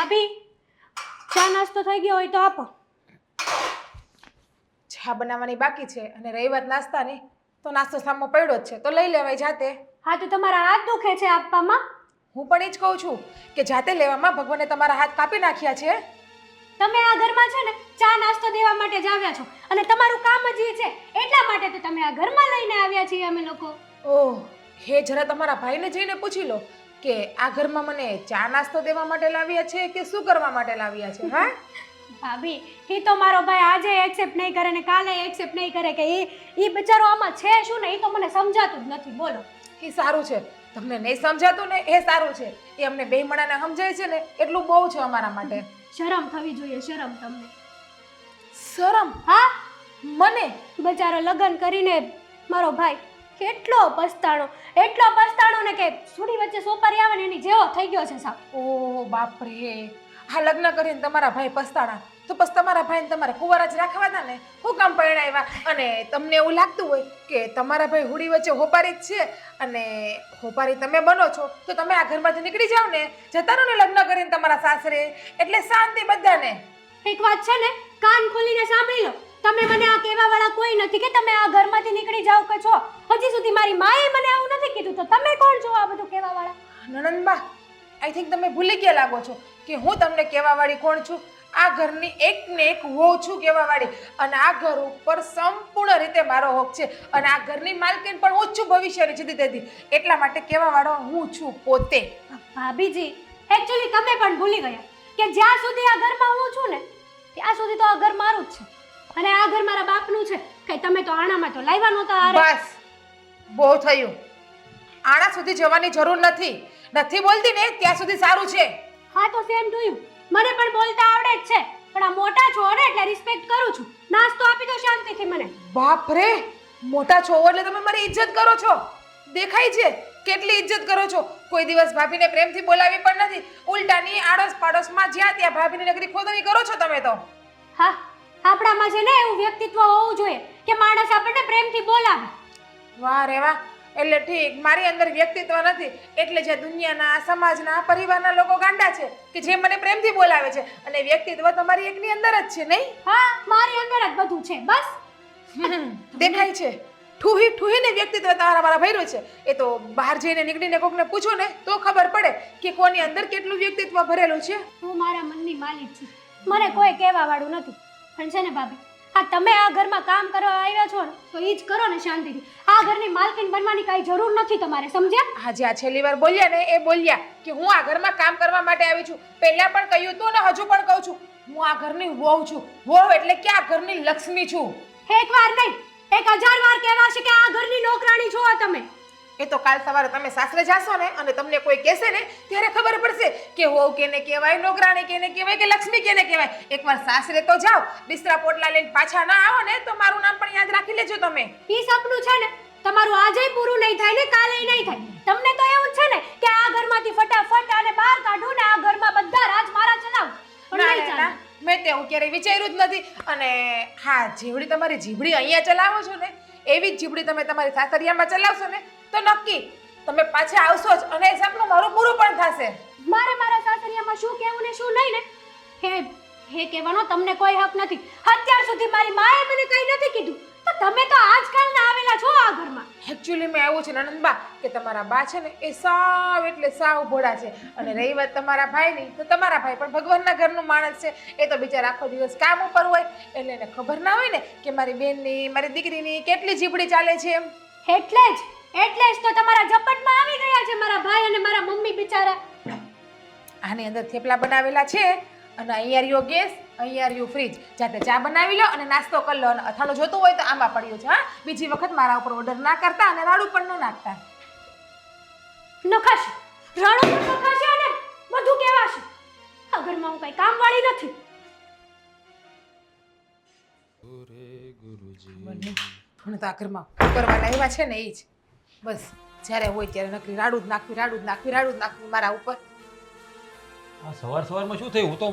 ભાભી ચા નાસ્તો થઈ ગયો હોય તો આપો. ચા બનાવવાની બાકી છે અને રહી વાત નાસ્તાની તો નાસ્તો સામો પડ્યો જ છે તો લઈ લેવાય જાતે. હા તો તમારા હાથ દુખે છે આપવામાં. હું પણ એ જ કહું છું કે જાતે લેવામાં ભગવાને તમારા હાથ કાપી નાખ્યા છે. તમે આ ઘરમાં છે ને ચા નાસ્તો દેવા માટે જ આવ્યા છો અને તમારું કામ જ એ છે એટલા માટે તો તમે આ ઘરમાં લઈને આવ્યા છીએ અમે લોકો. ઓહ, હે જરા તમારા ભાઈને જઈને પૂછી લો કે આ ઘરમાં મને ચા નાસ્તો દેવા માટે લાવ્યા છે કે શું કરવા માટે લાવ્યા છે. હા ભાભી એ તો મારો ભાઈ આજે એક્સેપ્ટ નહીં કરે ને કાલે એક્સેપ્ટ નહીં કરે કે એ બિચારો આમાં છે શું ને એ તો મને સમજાતું જ નથી. બોલો. એ સારું છે, તમને નહીં સમજાતું ને એ સારું છે. એ અમને બે મણાને સમજાય છે ને એટલું બહુ છે અમારા માટે. શરમ થવી જોઈએ, શરમ તમને. શરમ? હા, મને? બચારો લગ્ન કરીને મારો ભાઈ એટલો પસ્તાણો ને કે સુડી વચ્ચે સોપારી આવે ને એની જેવો થઈ ગયો છે સાહેબ. ઓહ બાપરે, આ લગ્ન કરીને તમારા ભાઈ પસ્તાણા તો પછી તમારા ભાઈને તમારે કુંવારા જ રાખવા હતા ને, હું કામ પરણાવ્યા? અને તમને એવું લાગતું હોય કે તમારા ભાઈ હુડી વચ્ચે હોપારી જ છે અને હોપારી તમે બનો છો તો તમે આ ઘરમાંથી નીકળી જાવ ને, જતા રહો ને લગ્ન કરીને તમારા સાસરે, એટલે શાંતિ બધાને. એક વાત છે ને, કાન ખોલીને સાંભળી લો. તમે મને આ કહેવા વાળા કોઈ નથી કે તમે આ ઘરમાંથી નીકળી જાવ કે છો. હજી સુધી મારી માએ મને આવું નથી કીધું તો તમે કોણ છો આ બધું કહેવા વાળા? નણંદબા, આઈ થિંક તમે ભૂલી ગયા લાગો છો કે હું તમને કહેવા વાળી કોણ છું. આ ઘરની એક ને એક વહુ છું કહેવા વાળી, અને આ ઘર ઉપર સંપૂર્ણ રીતે મારો હક છે અને આ ઘરની માલકીન પણ હું જ છું ભવિષ્યની જીતી દેતી. એટલા માટે કહેવા વાળો હું છું પોતે. ભાભીજી, એકચ્યુઅલી તમે પણ ભૂલી ગયા કે જ્યાં સુધી આ ઘરમાં હું છું ને ત્યાં સુધી તો આ ઘર મારું જ છે અને આ ઘર મારા બાપનું છે. કે તમે તો આણામાં તો લાવ્યા નહોતા. બસ બહુ થયું. આણા સુધી જવાની જરૂર નથી બોલતી ને ત્યાં સુધી સારું છે. હા તો સેમ ટુ યુ. મને પણ બોલતા આવડે જ છે પણ આ મોટા છો ને એટલે રિસ્પેક્ટ કરું છું. નાસ્તો આપી દો શાંતિથી મને. બાપ રે, મોટા છો એટલે તમે મારી ઇજ્જત કરો છો. દેખાય છે કેટલી ઇજ્જત કરો છો. કોઈ દિવસ ભાભીને પ્રેમથી બોલાવી પણ નથી. ઉલટાની આડોશ પાડોશમાં જ્યાં ત્યાં ભાભીની નગરી ખોદણી કરો છો તમે તો. હા, આપણામાં છે ને એવું વ્યક્તિત્વ હોવું જોઈએ કે માણસ આપણને પ્રેમથી બોલાવે. વાહ રે વાહ. એટલે ઠીક, મારી અંદર વ્યક્તિત્વ નથી એટલે જે દુનિયાના, સમાજના, પરિવારના લોકો ગાંડા છે કે જે મને પ્રેમથી બોલાવે છે અને વ્યક્તિત્વ તમારી એકની અંદર જ છે નહીં? હા, મારી અંદર જ બધું છે. બસ દેખાય છે. ઠૂહીને વ્યક્તિત્વ તમારા મારા ભર્યું છે. એ તો બહાર જઈને નીકળીને કોકને પૂછો ને તો ખબર પડે કે કોની અંદર કેટલું વ્યક્તિત્વ ભરેલું છે. હું મારા મનની માલિક છું, મને કોઈ કહેવા વાળું નથી. પણ છે ને ભાભી, હા તમે આ ઘરમાં કામ કરવા આવ્યા છો ને તો એ જ કરો ને શાંતિથી. આ ઘરની માલકીન બનવાની કાંઈ જરૂર નથી તમારે, સમજ્યા? આજે આ છેલ્લી વાર બોલ્યા ને એ બોલ્યા કે હું આ ઘરમાં કામ કરવા માટે આવી છું. પહેલા પણ કહ્યું હતું ને હજુ પણ કહું છું, હું આ ઘરની વહુ છું. વહુ એટલે કે આ ઘરની લક્ષ્મી છું. એક વાર નહીં, 1000 વાર કહેવાશે કે આ ઘરની નોકરાણી છો તમે. એ તો કાલ સવારે તમે સાસરે જાશો ને અને તમને કોઈ કહેશે ને ત્યારે ખબર પડશે કે વહુ કેને કહેવાય, નોકરાણી કેને કહેવાય કે લક્ષ્મી કેને કહેવાય. એકવાર સાસરે તો જાઓ, બિસ્તરા પોટલા લઈને પાછા ના આવો ને તો મારું નામ પણ યાદ રાખી લેજો તમે. ઈ સપનું છે ને તમારું આજે પૂરું નહીં થાય ને કાલે નહીં થાય. તમને તો એવું છે ને કે આ ઘરમાંથી ફટાફટ અને બહાર કાઢું ને આ ઘરમાં બધા રાજ મારા ચલાવ. પણ નહીં ચાલે. મેં તે હું ક્યારેય વિચાર્યું જ નથી. અને હા, જીવડી તમારી જીભડી અહીંયા ચલાવો છો ને એવી જ જીભડી તમે તમારી સાસરિયામાં ચલાવશો ને તો નક્કી તમે પાછા આવશો જ અને એ સપનું મારું પૂરું પણ થશે. મારા સાસરિયામાં શું કહેવું ને શું નહીં ને હે કહેવાનો તમને કોઈ હક નથી. અત્યાર સુધી મારી માએ મને કંઈ નથી કીધું તો તમે તો આજકાલના આવેલા છો આ ઘરમાં. એકચ્યુઅલી મેં એવું છે નણંદબા કે તમારા બા છે ને એ સાવ એટલે સાવ ભોળા છે. અને રહી વાત તમારા ભાઈની તો તમારા ભાઈ પણ ભગવાનના ઘરનું માણસ છે. એ તો બિચારા આખો દિવસ કામ ઉપર હોય એટલે એને ખબર ના હોય ને કે મારી બેનની, મારી દીકરીની કેટલી જીભડી ચાલે છે એમ. એટલે જ તો તમારા ઝપટમાં આવી ગયા છે મારા ભાઈ અને મારા મમ્મી બિચારા. આની અંદર થેપલા બનાવેલા છે અને અહીંયા રહ્યો ગેસ, અહીંયા રહ્યું ફ્રીજ. જાતે ચા બનાવી લો અને નાસ્તો કરી લો અને અથાણું જોતું હોય તો આમાં પડ્યું છે. હા, બીજી વખત મારા ઉપર ઓર્ડર ના કરતા અને રાડું પણ ન નાખતા. નખાશે, રાડું પણ નખાશે અને બધું કહેવાશે. આ ઘરમાં હું કઈ કામવાળી નથી. મને તો આ ઘરમાં કરવાના એવા છે ને એ જ બસ જ્યારે હોય ત્યારે નકરી રાડું જ નાખવી મારા ઉપર. આ સવારમાં શું થયું? હું તો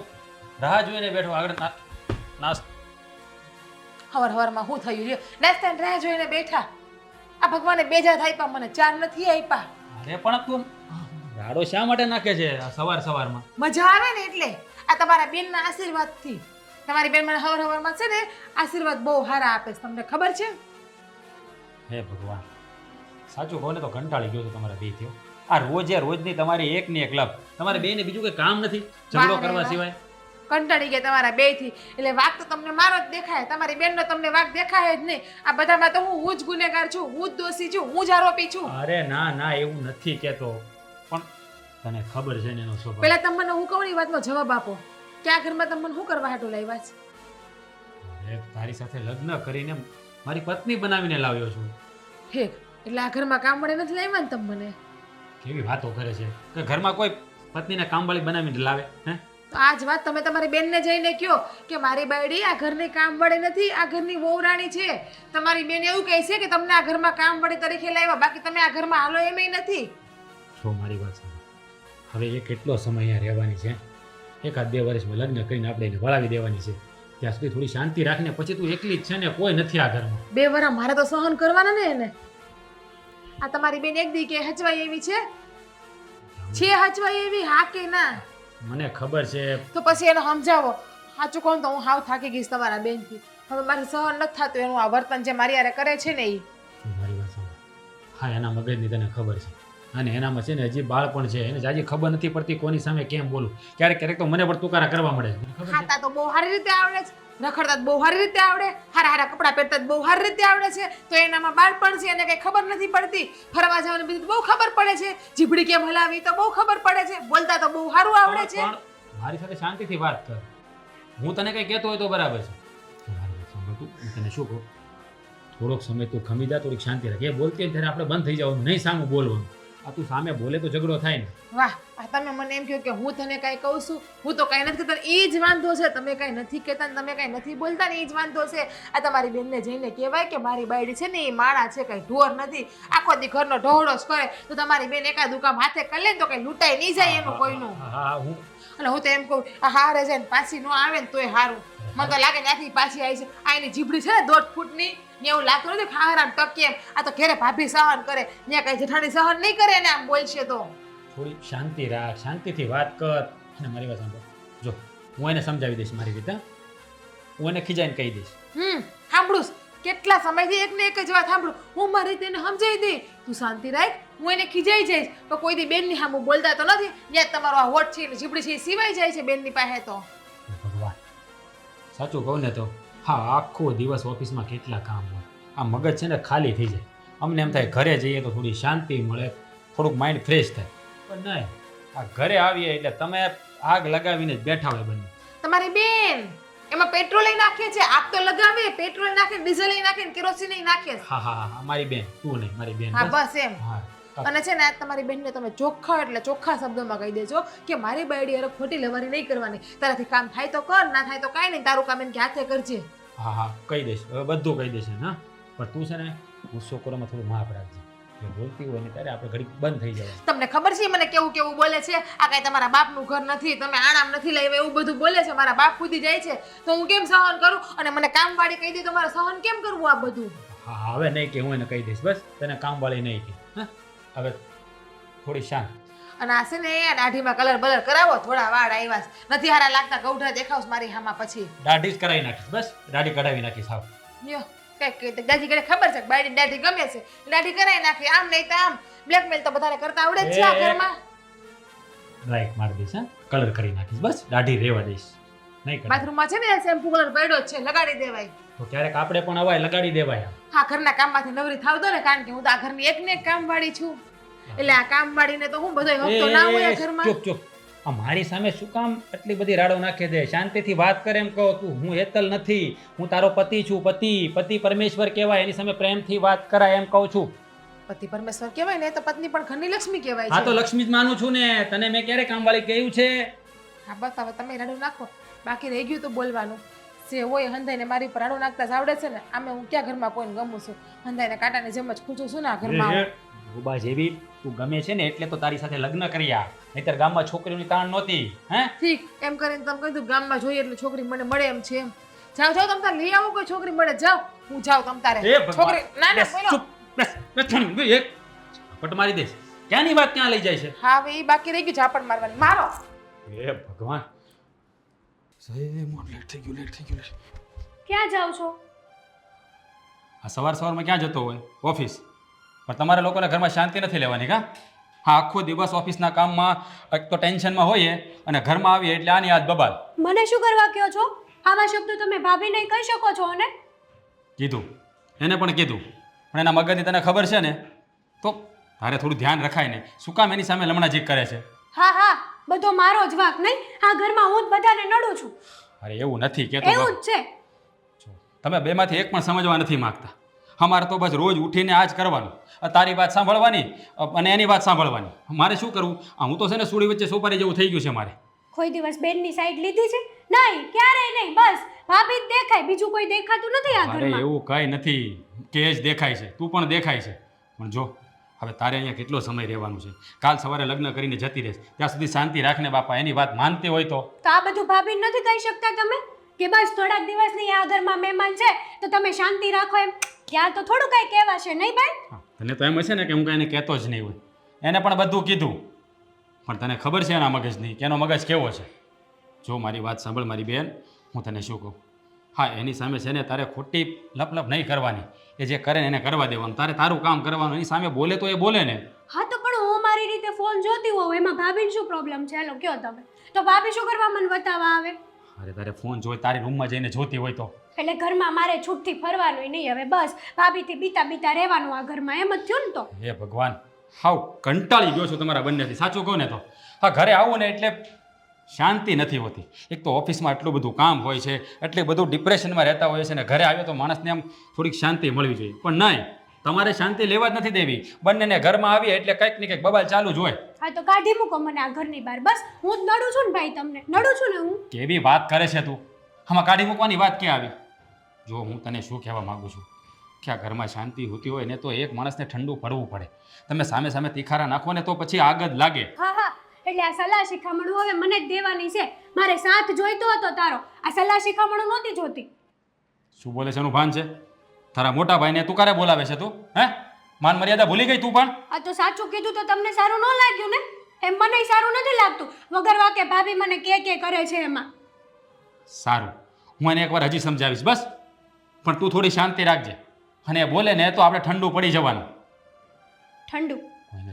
રાહ જોઈને બેઠો આગળ સવારમાં શું થયું લ્યો? નાસ્તાની રાહ જોઈને બેઠા. આ ભગવાને બેજા આપ્યા, મને ચાર નથી આપ્યા. અરે પણ તું રાડો શા માટે નાખે છે આ સવારમાં? મજા આવે ને એટલે આ તમારા બેનના આશીર્વાદથી. તમારી બેન મને હવારમાં છે ને આશીર્વાદ બહુ સારા આપે છે, તમને ખબર છે? હે ભગવાન, સાચું કહો ને તો કંટાળી ગયો છું તમારા બે થયો. આ રોજની તમારી એકની એક લપ. તમારે બે ને બીજું કઈ કામ નથી ઝઘડો કરવા સિવાય. કંટાળી ગયા તમારા બેયથી. એટલે વાક તો તમને મારો જ દેખાય, તમારી બેનનો તમને વાક દેખાય જ નહીં. આ બધામાં તો હું જ ગુનેગાર છું, હું જ દોષી છું, હું જ આરોપી છું. અરે ના એવું નથી કહેતો, પણ તને ખબર છે ને એનો સ્વભાવ. પહેલા તમે મને હું કહું વાતનો જવાબ આપો કે આ ઘરમાં તમે મને શું કરવા હાટું લાવ્યા છે? અરે તારી સાથે લગ્ન કરીને મારી પત્ની બનાવીને લાવ્યો છું. ઠીક, એટલે આ ઘરમાં કામ વડે નથી લાવ્યા ને તમે મને? કેવી વાતો કરે છે કે ઘરમાં કોઈ પત્નીને કામવાળી બનાવીને લાવે? હે, તો આ જ વાત તમે તમારી બેનને જઈને કહો કે મારી બાયડી આ ઘરની કામ વડે નથી, આ ઘરની વહુરાણી છે. તમારી બેન એવું કહે છે કે તમને આ ઘરમાં કામ વડે તરીકે લાવ્યા, બાકી તમે આ ઘરમાં હાલો એમ નથી. છો મારી વાત સાંભળ. હવે એ કેટલો સમય અહીંયા રહેવાની છે? 1-2 વર્ષમાં લગ્ન કરીને આપણે એને વળાવી દેવાની છે. ત્યાં સુધી થોડી શાંતિ રાખીને પછી તું એકલી જ છે ને, કોઈ નથી આ ઘરમાં. 2 વર્ષ મારે તો સહન કરવાના ને એને. આ તમારી બેન એક દી કે હચવાઈ એવી છે હચવાઈ એવી? હા કે ના? મને ખબર છે. તો પછી એને સમજાવો. સાચું કહું તો હું હાવ થાકી ગઈશ તમારા બેનથી. હવે મારે સહન નથી થતું એનું આ વર્તન જે મારી હારે કરે છે ને એ. મારી વાત સાંભળ. હા, એના મગજની તને ખબર છે, અને એનામાં છે ને હજી બાળપણ છે, એને જાજી ખબર નથી પડતી કોની સામે કેમ બોલું. ક્યારેક તો મને પણ તુકારા કરવા મળે છે. મને ખબર છે. ખાતા તો બહુ સારી રીતે આવડે છે, રખડતા તો બહુ સારી રીતે આવડે, હારા કપડાં પહેરતા તો બહુ સારી રીતે આવડે છે, તો એનામાં બાળપણ છે, એને કઈ ખબર નથી પડતી. ફરવા જવાની બધી બહુ ખબર પડે છે, જીભડી કેમ હલાવી તો બહુ ખબર પડે છે, બોલતા તો બહુ સારું આવડે છે. પણ મારી સાથે શાંતિથી વાત કર. હું તને કઈ કહેતો હોય તો બરાબર છે. મારી વાત સાંભળ તું, હું તને શું કહું, થોડોક સમય તું ખમી જા, થોડીક શાંતિ રાખ. એ બોલતી હોય ત્યારે આપણે બંધ થઈ જવાનું, નહીં સામું બોલવાનું. આ તું સામે બોલે તો ઝઘડો થાય ને. વાહ, આ તમે મને એમ કહો કે હું તને કાંઈ કહું છું, હું તો કાંઈ નથી કહેતા, એ જ વાંધો છે. તમે કાંઈ નથી કહેતા ને તમે કાંઈ નથી બોલતા ને એ જ વાંધો છે. આ તમારી બેનને જઈને કહેવાય કે મારી બાયડી છે ને એ માળા છે, કાંઈ ઢોર નથી, આખો દી ઘરનો ઢોળો જ કરે. તો તમારી બેન એકાદું કામ હાથે કરી લે તો કાંઈ લૂંટાઈ નહીં જાય એનું કોઈનું. હા, હું અને હું તો એમ કહું, આ હારે જાય ને પાછી ન આવે ને તોય સારું. મને તો લાગે ત્યાંથી પાછી આવી છે. આ એની જીભડી છે ને 1.5 ફૂટની, ને એવું લાગતું નથી ખારામ ટકે એમ. આ તો ઘેરે ભાભી સહન કરે, ત્યાં કઈ જેઠાણી સહન નહીં કરે ને આમ બોલશે તો. થોડી શાંતિ રાખ, શાંતિથી વાત કર. અને મારી વાત સાંભળ, જો હું એને સમજાવી દઈશ મારી રીતે. હું એને ખીજાઈને કહી દઈશ. સાંભળું કેટલા સમયથી એકને એક જ વાત સાંભળું. હું મારી રીતે એને સમજાવી દઈ, તું શાંતિ રાખ. હું એને ખીજાઈ જઈશ તો કોઈ દી બેનની સામું બોલતા તો નથી. ત્યાં તમારો આ હોઠ છે ને જીભડી છે એ સિવાય જાય છે બેનની પાસે તો. ભગવાન, સાચું કહું ને તો હા, આખો દિવસ ઓફિસમાં કેટલા કામ હોય, આ મગજ છે ને ખાલી થઈ જાય. અમને એમ થાય ઘરે જઈએ તો થોડી શાંતિ મળે, થોડુંક માઇન્ડ ફ્રેશ થાય. પણ નહીં, આ ઘરે આવીએ એટલે તમે આગ લગાવીને જ બેઠા હોય બંને. તમારી બેન એમાં પેટ્રોલ નાખે છે, આગ તો લગાવે, પેટ્રોલ નાખે, ડીઝલ નાખે, કેરોસીન નાખે. હા, મારી બેન, તું નહીં, મારી બેન. હા બસ એમ. હા, અને છે ને તમારી બેનને તમે ચોખ્ખા એટલે ચોખ્ખા શબ્દોમાં કહી દેજો કે મારી બાયડી અરે ખોટી લવારી નહીં કરવાની. તારાથી કામ થાય તો કર, ના થાય તો કાંઈ નહીં, તારું કામ એને હાથે કરજે. હા, કહી દઈશ, હવે બધું કહી દઈશ. હા, પણ તું છે ને ગુસ્સો કરવામાં થોડું માફ રાખજે. જો બોલતી હોય ને ત્યારે આપણે ઘડી બંધ થઈ જવાય. તમને ખબર છે મને કેવું કેવું બોલે છે? આ કાંઈ તમારા બાપનું ઘર નથી, તમે આણામ નથી લાવ્યા, એવું બધું બોલે છે. મારા બાપ કૂદી જાય છે તો હું કેમ સહન કરું? અને મને કામવાળી કહી દે તો મારે સહન કેમ કરવું આ બધું? હા, હવે નહીં કે હું એને કહી દઈશ, બસ તને કામવાળી નહીં કે. હા, હવે થોડી શાંત. અને આ છે ને આ દાઢીમાં કલર બલર કરાવો, થોડા વાળ આવ્યા નથી હારા લાગતા, ગૌઢા દેખાવશ મારી હામાં પછી. દાઢી જ કરાવી નાખીશ, બસ દાઢી કઢાવી નાખીશ. હાવ યો કઈક દાઢી કરે ખબર છે, બાયડી દાઢી ગમે છે, દાઢી કરાવી નાખી. આમ નહીં તો આમ બ્લેકમેલ તો બધાને કરતા આવડે જ છે આ ઘરમાં. ડ્રાય મારી દઈશ, હા, કલર કરી નાખીશ, બસ દાઢી રહેવા દઈશ, નહીં કરાય. બાથરૂમમાં છે ને શેમ્પુ કલર પડ્યો જ છે, લગાડી દેવાય. તો ક્યારેક આપણે પણ અવાય લગાડી દેવાય. હા, ઘરના કામમાંથી નવરી થાવ દો ને, કારણ કે હું તો આ ઘરની એકને એક કામવાળી છું. એટલે આ કામવાળીને તો હું બધો હપ્તો ના હોય આ ઘરમાં. ચૂપ આ મારી સામે શું કામ આટલી બધી રાડો નાખે દે? શાંતિથી વાત કરે એમ કહો તું. હું હેતલ નથી, હું તારો પતિ છું. પતિ પરમેશ્વર કહેવાય, એની સામે પ્રેમથી વાત કરાય એમ કહું છું. પતિ પરમેશ્વર કહેવાય ને તો પત્ની પણ ઘરની લક્ષ્મી કહેવાય હા, છે. તો લક્ષ્મી જ માનું છું ને. તને મેં ક્યારે કામવાળી કહ્યું છે? હા બસ હવે તમે રાડું નાખો, બાકી રહી ગયું તો બોલવાનું. જે હોય હંધાઈને મારી પર રાડું નાખતા જ આવડે છે ને. આમે હું ક્યાં ઘરમાં કોઈને ગમું છું? હંધાઈને કાંટાની જેમ જ ખૂંચું છું ને આ ઘરમાં. રૂબા જેવી તું ગમે છે ને એટલે તો તારી સાથે લગ્ન કર્યા, નહીતર ગામમાં છોકરીઓની તાણ નહોતી. હે ઠીક એમ કરીને તમે કીધું ગામમાં જોઈએ એટલે છોકરી મને મળે એમ છે. એમ જાઓ તમ તારે લઈ આવો કોઈ છોકરી મળે, જાઓ. હું જાઉં તમ તારે છોકરી. ના ના બોલો ચૂપ, બસ થોડી એક પટ મારી દઈશ. ક્યાંની વાત ક્યાં લઈ જાય છે હા હવે એ બાકી રહી ગયું ઝાપડ મારવાની મારો હે ભગવાન લેટ થઈ ગયું ક્યાં જાઓ છો? આ સવારમાં ક્યાં જતો હોય ઓફિસ પણ તમારે લોકોને ઘરમાં શાંતિ નથી લેવાની કા હા આખો દિવસ ઓફિસના કામમાં એક તો ટેન્શનમાં હોઈએ અને ઘરમાં આવીએ એટલે આની આજ બબાલ મને શું કરવા કહો છો? આવા શબ્દો તમે ભાભીને કહી શકો છો ને? કીધું એને પણ કીધું પણ એના મગજની તને ખબર છે ને તો તારે થોડું ધ્યાન રખાય ને શું કામ એની સામે લમણાજીક કરે છે હા હા, બધો મારો જ વાંક નહીં. આ ઘરમાં હું જ બધાને નડું છું. અરે એવું નથી કેતો એવું જ છે. તમે બેમાંથી એક પણ સમજવા નથી માંગતા અમારે તો બસ રોજ ઉઠીને આ જ કરવાનું તારી વાત સાંભળવાની અને એની વાત સાંભળવાની મારે શું કરવું હું તો છે ને સુડી વચ્ચે સોપારી જેવું થઈ ગયું છે મારે કોઈ દિવસ બેનની સાઈડ લીધી છે? નહીં, ક્યારેય નહીં. બસ ભાભી જ દેખાય, બીજું કોઈ દેખાતું નથી આ અરે ઘરમાં. એવું કંઈ નથી કે જ દેખાય છે તું પણ દેખાય છે પણ જો હવે તારે અહીંયા કેટલો સમય રહેવાનું છે કાલ સવારે લગ્ન કરીને જતી રહેશ ત્યાં સુધી શાંતિ રાખને બાપા એની વાત માનતી હોય તો આ બધું ભાભીને નથી કહી શકતા તમે કે બસ થોડાક દિવસની આ ઘરમાં મહેમાન છે તો તમે શાંતિ રાખો એમ? ત્યાં તો થોડું કંઈ કહેવાશે નહીં ભાઈ? હા, તને તો એમ હશે ને કે હું કાંઈ એને કહેતો જ નહીં હોય એને પણ બધું કીધું પણ તને ખબર છે એના મગજની કે એનો મગજ કેવો છે જો મારી વાત સાંભળ મારી બેન હું તને શું કહું હા એની સામે છે ને તારે ખોટી લપ નહીં કરવાની એ જે કરે ને એને કરવા દેવાનું તારે તારું કામ કરવાનું એની સામે બોલે તો એ બોલે ને હા તો પણ હું મારી રીતે ફોન જોતી હોઉં એમાં ભાભીને શું પ્રોબ્લેમ છે? હાલો કયો તમે. તો ભાભી શું કરવા મને બતાવવા આવે? અરે તારે ફોન જોઈ તારી રૂમમાં જઈને જોતી હોય તો એટલે ઘરમાં મારે છૂટથી ફરવાનું નહીં હવે, બસ ભાભીથી બીતા રહેવાનું આ ઘરમાં, એમ જ થયું ને? તો હે ભગવાન હાવ કંટાળી ગયો છું તમારા બંનેથી સાચું કહું ને તો હા ઘરે આવું ને એટલે શાંતિ નથી હોતી એક તો ઓફિસમાં એટલું બધું કામ હોય છે એટલે બધું ડિપ્રેશનમાં રહેતા હોય છે ને ઘરે આવ્યો તો માણસને આમ થોડીક શાંતિ મળવી જોઈએ પણ નહીં તમારે શાંતિ લેવા જ નથી દેવી બંનેને ઘરમાં આવીએ એટલે કંઈક ને કંઈક બબાલ ચાલુ જ હોય હા તો કાઢી મૂકો મને આ ઘરની બહાર. બસ હું જ નડું છું ને ભાઈ, તમને નડું છું ને હું? કેવી વાત કરે છે તું આમાં કાઢી મૂકવાની વાત ક્યાં આવી જો હું તને શું કહેવા માગું છું કે આ ઘરમાં શાંતિ હોતી હોય ને તો એક માણસને ઠંડુ પડવું પડે તમે સામે સામે તીખારા નાખો ને તો પછી આગ જ લાગે. હા હા, એટલે આ સલાહ શિખામણું હવે મને જ દેવાની છે. મારે સાથ જોઈતો હતો તારો, આ સલાહ શિખામણું નહોતી જોતી. શું બોલે છે એનું ભાન છે તારા મોટા ભાઈને તું ક્યારે બોલાવે છે તું હે માન મર્યાદા ભૂલી ગઈ તું પણ આ તો સાચું કીધું તો તમને સારું ન લાગ્યું ને? એમ મને સારું નથી લાગતું વગર વાકે ભાભી મને કે કરે છે એમાં. સારું હું એને એકવાર હજી સમજાવીશ બસ પણ તું થોડી શાંતિ રાખજે અને એ બોલે ને તો આપણે ઠંડુ પડી જવાનું. ઠંડુ?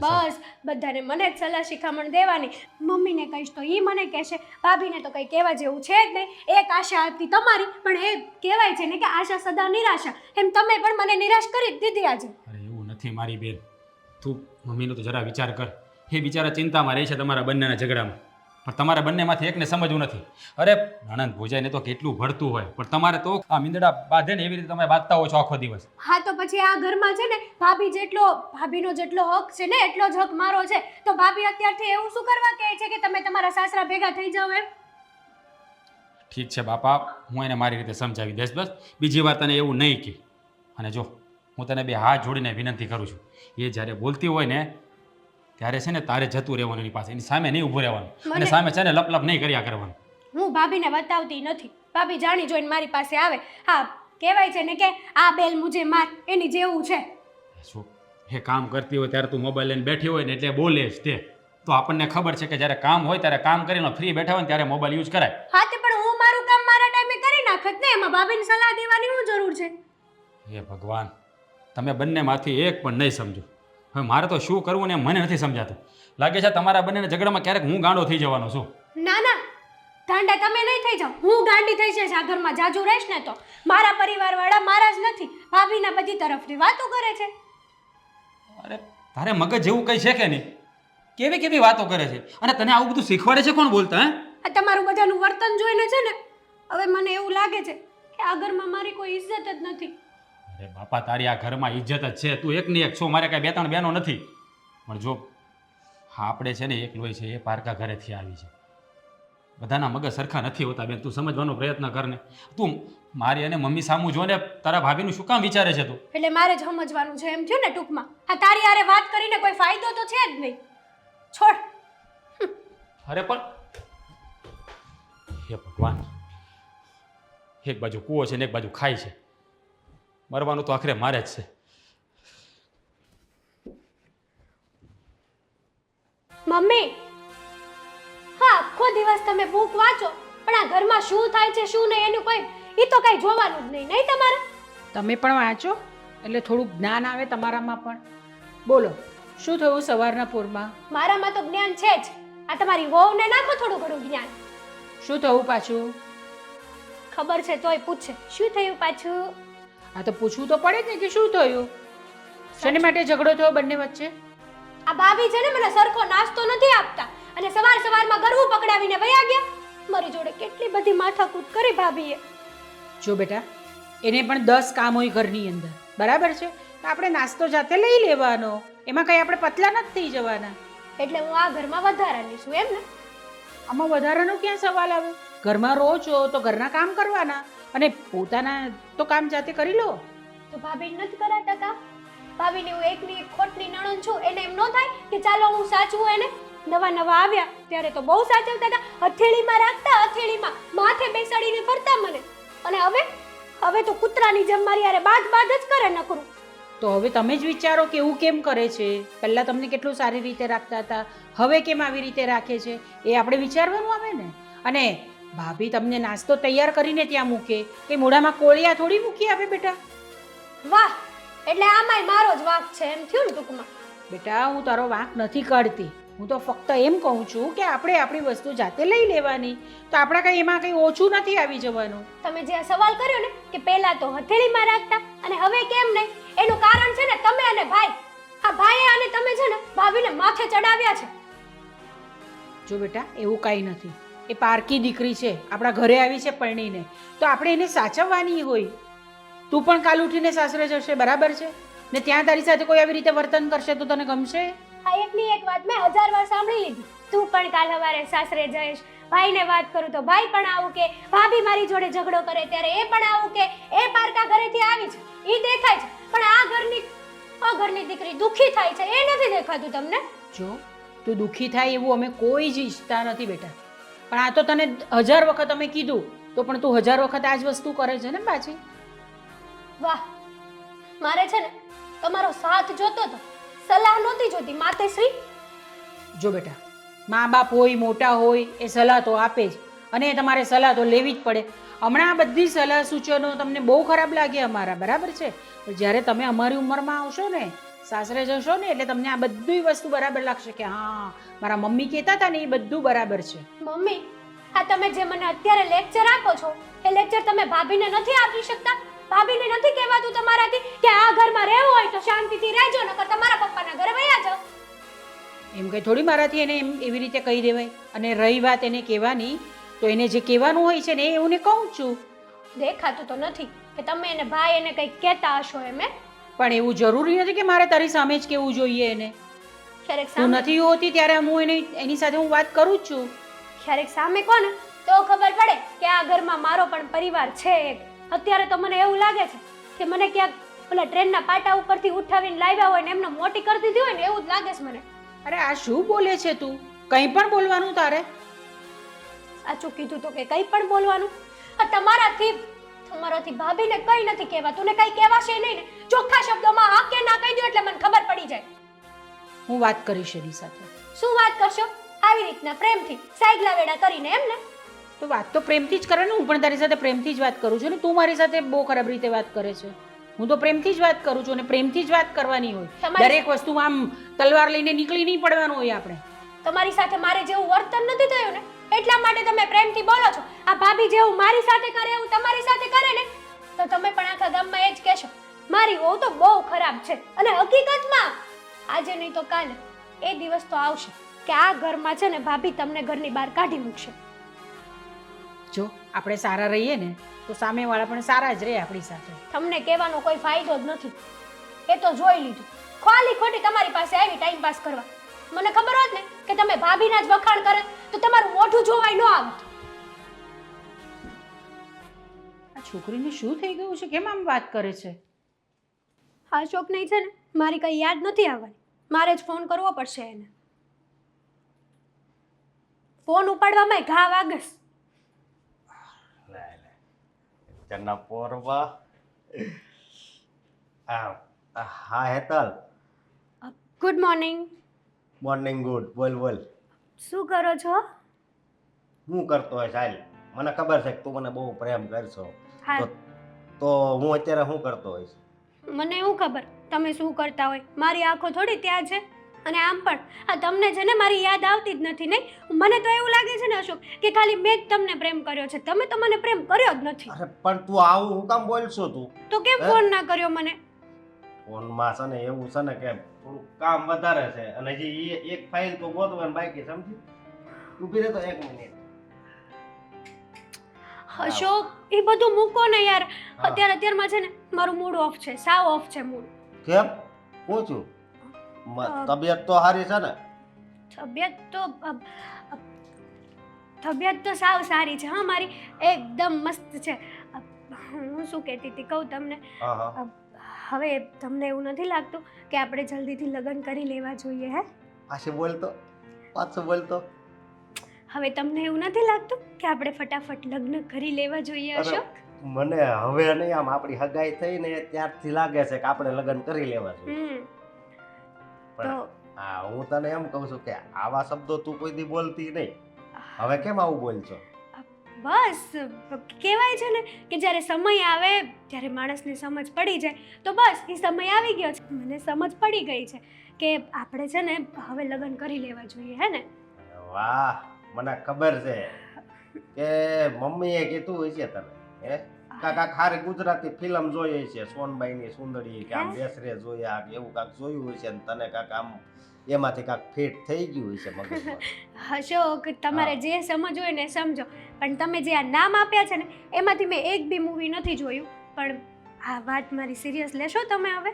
બસ બધાને મને જ સલાહ શિખામણ દેવાની. મમ્મીને કહીશ તો એ મને કહેશે, ભાભીને તો કંઈ કહેવા જેવું છે જ નહીં. એક આશા હતી તમારી પણ એ કહેવાય છે ને કે આશા સદા નિરાશા, એમ તમે પણ મને નિરાશ કરી જ દીધી આજે. અરે એવું નથી મારી બેન તું મમ્મીનો તો જરા વિચાર કર એ બિચારા ચિંતામાં રહે છે તમારા બંનેના ઝઘડામાં પણ તમારા બંનેમાંથી એકને સમજવું નથી. અરે નણંદ ભોજાઈને તો કેટલું ભળતું હોય પણ તમારે તો આ મીંદડા બાંધે ને એવી રીતે તમે બાંધતા હો છો આખો દિવસ. હા તો પછી આ ઘરમાં છે ને ભાભીનો જેટલો હક છે ને એટલો જ હક મારો છે. તો ભાભી અત્યારથી એવું શું કરવા કહે છે કે તમે તમારા સાસરા ભેગા થઈ જાઓ એમ? ઠીક છે બાપા હું એને મારી રીતે સમજાવી દઈશ બસ બીજી વાર તને એવું નહીં કે અને જો હું તને બે હાથ જોડીને વિનંતી કરું છું એ જ્યારે બોલતી હોય ને ત્યારે છે ને તારે જતું રહેવાનું એની પાસે એની સામે નહીં ઊભું રહેવાનું અને સામે છે ને લપ નહીં કર્યા કરવાનું. હું ભાભીને બતાવતી નથી, ભાભી જાણી જોઈને મારી પાસે આવે. હા કહેવાય છે ને કે આ બેલ મુજે માર, એની જેવું છે. શું એ કામ કરતી હોય ત્યારે તું મોબાઈલ લઈને બેઠી હોય ને એટલે બોલે જ તે તો આપણને ખબર છે કે જ્યારે કામ હોય ત્યારે કામ કરીને ફ્રી બેઠા હોય ને ત્યારે મોબાઈલ યુઝ કરાય. હા તે પણ હું મારું કામ મારા ટાઈમે કરી નાખત ને, એમાં ભાભીને સલાહ દેવાની શું જરૂર છે? હે ભગવાન તમે બંનેમાંથી એક પણ નહીં સમજો. હવે મારે તો શું કરવું ને મને નથી સમજાતું. લાગે છે તમારા બંનેના ઝઘડામાં ક્યારેક હું ગાંડો થઈ જવાનો છું. ના ના ગાંડા તમે નહીં થઈ જાઓ, હું ગાંડી થઈ જઈશ આ ઘરમાં જાજુ રહીશ ને તો. મારા પરિવારવાળા મારા જ નથી, ભાભીના બધી તરફથી વાતો કરે છે. અરે તારે મગજ જેવું કંઈ છે કે નહીં? કેવી કેવી વાતો કરે છે અને તને આવું બધું શીખવાડે છે કોણ બોલતા હે? આ તમારું બધાનું વર્તન જોઈને છે ને હવે મને એવું લાગે છે કે આ ઘરમાં મારી કોઈ ઇજ્જત જ નથી. અરે બાપા તારી આ ઘરમાં ઇજ્જત જ છે તું એકની એક છો મારે કાંઈ બે ત્રણ બહેનો નથી પણ જો હા આપણે છે ને એક લોહી છે એ પારકા ઘરેથી આવી છે બધાના મગજ સરખા નથી હોતા બેન તું સમજવાનો પ્રયત્ન કર ને તું મારી અને મમ્મી સામું જો ને તારા ભાભીનું શું કામ વિચારે છે તું એટલે મારે જ સમજવાનું છે એમ થયું ને ટૂંકમાં. આ તારી હારે વાત કરીને કોઈ ફાયદો તો છે જ નહીં. છોડ. અરે પણ હે ભગવાન એક બાજુ કૂવો છે ને એક બાજુ ખાય છે મરવાનું તો આખરે મારે જ છે મમ્મી, હા આખો દિવસ તમે બુક વાંચો પણ આ ઘરમાં શું થાય છે શું નહીં એનું કોઈ એ તો કઈ જોવાનું જ નહીં તમારે. તમે પણ વાંચો એટલે થોડુંક જ્ઞાન આવે તમારામાં પણ. બોલો, શું થયું સવારના પૂરમાં? મારામાં તો જ્ઞાન છે જ. આ તમારી વહુને નાખો થોડું ઘણું જ્ઞાન. શું થયું પાછું? ખબર છે તોય પૂછે શું થયું પાછું. આ તો પૂછવું તો પડે જ ને કે શું થયું. શેને માટે ઝઘડો થયો બંને વચ્ચે? આ ભાભી છે ને મને સરખો નાસ્તો નથી આપતા અને સવારમાં ગરવું પકડાવીને વયા ગયા. મારી જોડે કેટલી બધી માથાકૂટ કરી ભાભીએ. જો બેટા, એને પણ 10 કામ હોય ઘરની અંદર, બરાબર છે? તો આપણે નાસ્તો જાતે લઈ લેવાનો, એમાં કંઈ આપણે પતલા નથી થઈ જવાના. એટલે હું આ ઘરમાં વધારાની છું એમ ને? આમાં વધારાનો ક્યાં સવાલ આવે? ઘરમાં રહો છો તો ઘરના કામ કરવાના અને પોતાના તો કામ જાતે કરી લો. તો ભાભી નથી કરાતા કા? ભાભીની હું એકની એક ખોટની નણંદ છું એને એમ ન થાય કે ચાલો હું સાચું એને? નવા આવ્યા ત્યારે તો બહુ સાચવતા હતા, હથેળીમાં રાખતા, હથેળીમાં માથે બેસાડીને ફરતા મને. અને હવે તો કૂતરાની જેમ મારી હારે બાજ જ કરે નકરું. તો હવે તમે જ વિચારો કે એવું કેમ કરે છે. પહેલાં તમને કેટલું સારી રીતે રાખતા હતા, હવે કેમ આવી રીતે રાખે છે એ આપણે વિચારવાનું આવે ને. અને ભાભી તમને નાસ્તો તૈયાર કરીને ત્યાં મૂકે કે મોઢામાં કોળિયા થોડી મૂકી આપે બેટા? વાહ, એટલે આમાંય મારો જ વાંક છે એમ થયું ને ટૂંકમાં. બેટા, હું તારો વાંક નથી કાઢતી, હું તો ફક્ત એમ કહું છું કે આપણે આપણી વસ્તુ જાતે લઈ લેવાની, તો આપણે કંઈ એમાં કંઈ ઓછું નથી આવી જવાનું. તમે જે આ સવાલ કર્યો ને કે પહેલા તો હથેળીમાં રાખતા અને હવે કેમ નહીં, એનું કારણ છે ને તમે અને ભાઈ. આ ભાઈએ અને તમે છે ને ભાભીને માથે ચડાવ્યા છે. જો બેટા, એવું કાંઈ નથી. એ પારકી દીકરી છે, આપણા ઘરે આવી છે પરણીને, તો આપણે એને સાચવવાની હોય. તું પણ કાલ ઉઠીને સાસરે જશે, બરાબર છે ને? ત્યાં તારી સાથે કોઈ આવી રીતે વર્તન કરશે તો તને ગમશે? આ એકની એક વાત મેં 1000 વાર સાંભળી લીધી. તું પણ કાલ સવારે સાસરે જઈશ, ભાઈને વાત કરું તો ભાઈ પણ આવું કે, ભાભી મારી જોડે ઝઘડો કરે ત્યારે એ પણ આવું કે, એ પારકા ઘરેથી આવી છે એ દેખાય છે પણ આ ઘરની દીકરી દુખી થાય છે એ નથી દેખાતું તમને? જો તું દુઃખી થાય એવું અમે કોઈ જ ઈચ્છતા નથી બેટા, પણ આ તો તને 1000 વખત અમે કીધું તો પણ તું 1000 વખત આ જ વસ્તુ કરે છે ને પાછી. વાહ, મારે છે ને તમારો સાથ જોતો તો, સલાહ નહોતી જોતી માતેશ્રી. જો બેટા, મા બાપ હોય, મોટા હોય, એ સલાહ તો આપે જ અને તમારે સલાહ તો લેવી જ પડે. હમણાં આ બધી સલાહ સૂચનો તમને બહુ ખરાબ લાગે અમારા, બરાબર છે? જ્યારે તમે અમારી ઉંમરમાં આવશો ને, સાસરે જશો ને, એટલે તમને આ બધી વસ્તુ બરાબર લાગશે કે હા, મારા મમ્મી કહેતા હતા ને એ બધું બરાબર છે. મમ્મી, આ તમે જે મને અત્યારે લેક્ચર આપો છો એ લેક્ચર તમે ભાભીને નથી આપી શકતા? ભાભીને નથી કહેવાતું તમારાથી કે આ ઘરમાં રહેવું હોય તો શાંતિથી રહેજો, નકર તમારા પપ્પાના ઘરે વયા જાઓ? એમ કંઈ થોડી મારાથી એને એમ એવી રીતે કહી દેવાય. અને રહી વાત એને કહેવાની, તો એને જે કહેવાનું હોય છે ને એ હું કહું છું. દેખાતું તો નથી કે તમે એને ભાઈ એને કંઈક કહેતા હશો એમ. પણ એવું જરૂરી નથી કે મારે તારી સામે જ કહેવું જોઈએ એને. ક્યારેક તું સામે નથી હોતી ત્યારે હું એની સાથે હું વાત કરું જ છું. ક્યારેક સામે કોને તો ખબર પડે કે આ ઘરમાં મારો પણ પરિવાર છે એક. અત્યારે તો મને એવું લાગે છે કે મને ક્યાંક પેલા ટ્રેનના પાટા ઉપરથી ઉઠાવીને લાવ્યા હોય ને એમને મોટી કરી દીધી હોય ને એવું જ લાગે છે મને. અરે આ શું બોલે છે તું? કંઈ પણ બોલવાનું તારે? સાચું કીધું તો કે કંઈ પણ બોલવાનું? આ તમારાથી ભાભીને કંઈ નથી કહેવાતું ને કંઈ કહેવાશે નહીં ને? ચોખ્ખા શબ્દોમાં હા કે ના કહી દો એટલે મને ખબર પડી જાય. હું વાત કરીશ એની સાથે. શું વાત કરશો? આવી રીતના પ્રેમથી સાયગલા વેડા કરીને એમ ને? તો વાત તો પ્રેમથી જ કરે ને. હું પણ તારી સાથે પ્રેમથી જ વાત કરું છું ને તું મારી સાથે બહુ ખરાબ રીતે વાત કરે છે. હું તો પ્રેમથી જ વાત કરું છું અને પ્રેમથી જ વાત કરવાની હોય. દરેક વસ્તુ આમ તલવાર લઈને નીકળી નહીં પડવાનું હોય આપણે. તમારી સાથે મારે જેવું વર્તન નથી થયું ને એટલા માટે તમે પ્રેમથી બોલો છો. આ ભાભી જેવું મારી સાથે કરે એવું તમારી સાથે કરે ને તો તમે પણ આખા ગામમાં એ જ કહેશો મારી વહુ તો બહુ ખરાબ છે. અને હકીકતમાં આજે નહીં તો કાલે એ દિવસ તો આવશે કે આ ઘરમાં છે ને ભાભી તમને ઘરની બહાર કાઢી મૂકશે. જો આપણે સારા રહીએ ને તો સામેવાળા પણ સારા જ રહે આપણી સાથે. તમને કહેવાનો કોઈ ફાયદો જ નથી, એ તો જોઈ લીધું. ખાલી ખોટી તમારી પાસે આવી ટાઈમ પાસ કરવા. મને ખબર હોત ને કે તમે ભાભીના જ વખાણ કરે તો તમારું મોઢું જોવાય ન આવત. આ છોકરીને શું થઈ ગયું છે? કેમ આમ વાત કરે છે? આ શોક નહીં છે ને મારી કંઈ યાદ નથી આવવાની. મારે જ ફોન કરવો પડશે એને. ફોન ઉપાડવામાં ઘા વાગસ. ચના પોરવા હા Hetal. Good morning. Morning good બોલ બોલ શું કરો છો? હું કરતો હોય સાહેલ મને ખબર છે કે તું મને બહુ પ્રેમ કરશો હા તો હું અત્યારે શું કરતો હોઈશ મને એવું ખબર તમે શું કરતા હોય. મારી આંખો થોડી ત્યાં છે. અને આમ પણ આ તમને છે ને મારી યાદ આવતી જ નથી નહીં. મને તો એવું લાગે છે ને અશોક કે ખાલી મેં જ તમને પ્રેમ કર્યો છે. તમે તો મને પ્રેમ કર્યો જ નથી. અરે પણ તું આવું હું કામ બોલશો તું તો કેમ હે? ફોન ના કર્યો મને? ફોનમાં છે ને એવું છે ને કે થોડું કામ વધારે છે અને જે એક ફાઇલ તો ગોતવાની બાકી સમજી ઊભી રહે તો 1 મિનિટ અશોક એ બધું મૂકો ને યાર. હા. અત્યારમાં છે ને મારું મૂડ ઓફ છે. સાવ ઓફ છે મૂડ. કેમ પૂછું તબિયત તો સારી છે ને તબિયત તો સાવ સારી છે હા મારી એકદમ મસ્ત છે. હું શું કહેતી હતી કહું તમને. હા હા હવે તમને એવું નથી લાગતું કે આપણે જલ્દીથી લગ્ન કરી લેવા જોઈએ? હે પાછું બોલતો હવે તમને એવું નથી લાગતું કે આપણે ફટાફટ લગ્ન કરી લેવા જોઈએ અરે, અશોક? મને હવે નહીં આમ આપણી હગાઈ થઈ ને ત્યારથી લાગે છે કે આપણે લગ્ન કરી લેવા જોઈએ તો હા હું તને એમ કહું છું કે આવા શબ્દો તું કોઈ દી બોલતી નહીં હવે કેમ આવું બોલશો બસ કહેવાય છે ને કે જ્યારે સમય આવે ત્યારે માણસને સમજ પડી જાય. તો બસ એ સમય આવી ગયો છે. મને સમજ પડી ગઈ છે કે આપણે છે ને હવે લગ્ન કરી લેવા જોઈએ. હે ને? વાહ મને ખબર છે કે મમ્મીએ કીધું હોય છે તને હે કાકા ખારી ગુજરાતી ફિલ્મ જોઈ છે સોનબાઈની સુંદરી કે આમ બેસરે જોયા કે એવું કાંક જોયું હોય છે ને તને કાંક આમ એમાંથી કાંક ફિટ થઈ ગયું હોય છે મગજમાં અશોક તમારે જે સમજ હોય ને સમજો. પણ તમે જે આ નામ આપ્યા છે ને એમાંથી મેં એક બી મૂવી નથી જોયું. પણ આ વાત મારી સિરિયસ લેશો તમે હવે?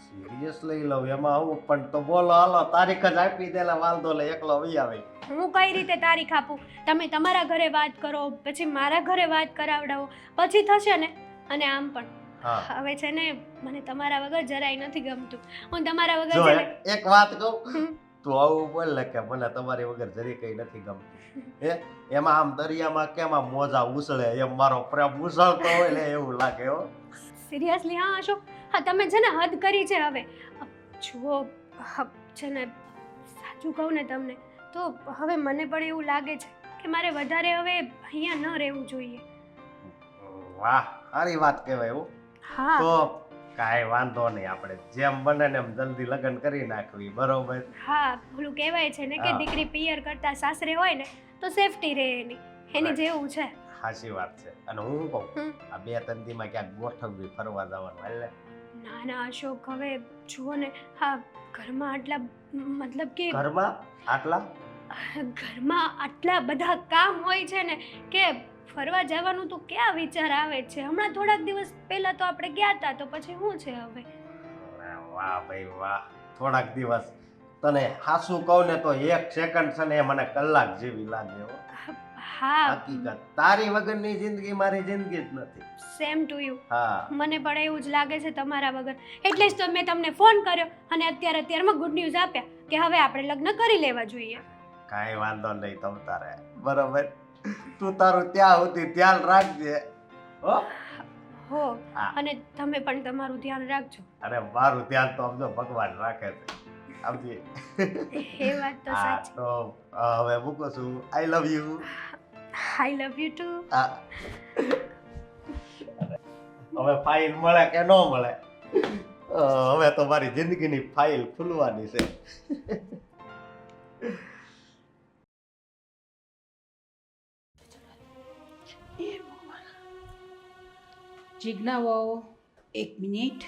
સિરિયસ લઈ લઉં એમાં આવું પણ તો બોલો હાલો તારીખ જ આપી દેલા વાલદો લે એકલો વહી આવે હું કઈ રીતે તારીખ આપું? તમે તમારા ઘરે વાત કરો પછી મારા ઘરે વાત કરાવડાવો પછી થશે ને. અને આમ પણ હા હવે છે ને મને તમારા વગર જરાય નથી ગમતું. હું તમારા જો વગર છે ને એક વાત કહું હમ. તું આવું બોલ ને કે મને તમારી વગર જરી કઈ નથી ગમતું હે એમાં આમ દરિયામાં કેમ આમ મોજા ઉછળે એમ મારો પ્રેમ ઉછળતો હોય ને એવું લાગે હો સિરિયસલી હા અશોક હા તમે છે ને હદ કરી છે હવે. જુઓ છે ને સાચું કહું ને તમને તો હવે મને પણ એવું લાગે છે કે મારે વધારે હવે અહીંયા ન રહેવું જોઈએ. વાહ સારી વાત કહેવાય હો હા તો કાંઈ વાંધો નહીં આપણે જેમ બને ને એમ જલ્દી લગ્ન કરી નાખવી બરોબર હા ઓલું કહેવાય છે ને કે હા. દીકરી પિયર કરતા સાસરે હોય ને તો સેફટી રહે એની જેવું છે. સાચી વાત છે અને હું કહું હમ. આ 2-3 દીમાં ક્યાંક ગોઠવવી ફરવા જવાનું હાલે ના ના અશોક હવે જુઓ ને હા ઘરમાં આટલા મતલબ કે ઘરમાં આટલા ઘરમાં આટલા બધા કામ હોય છે ને કે ફરવા જવાનું તો ક્યાં વિચાર આવે છે. હમણાં થોડાક દિવસ પહેલા તો આપણે ગયા હતા તો પછી શું છે હવે? વાહ ભાઈ વાહ થોડાક દિવસ તને હાસું કહું ને તો 1 સેકન્ડ છે ને એ મને કલાક જેવી લાગે હો હા હકીકત તારી વગરની જિંદગી મારી જિંદગી જ નથી સેમ ટુ યુ. હા મને પણ એવું જ લાગે છે તમારા વગર. એટલે જ તો મેં તમને ફોન કર્યો અને અત્યારમાં ગુડ ન્યૂઝ આપ્યા કે હવે આપણે લગ્ન કરી લેવા જોઈએ. કાંઈ વાંધો નહીં તમ તારે બરોબર તું તારું ત્યાં સુધી ધ્યાન રાખજે હો હો હા. અને તમે પણ તમારું ધ્યાન રાખજો. અરે મારું ધ્યાન તો સમજો ભગવાન રાખે છે આવજે એ વાત તો હા સાચી. તો હવે મૂકું છું I love you I love you too. હવે ફાઇલ મળે કે ન મળે હવે તો મારી જિંદગીની ફાઇલ ખુલવાની છે જીજ્ઞાઓ 1 મિનિટ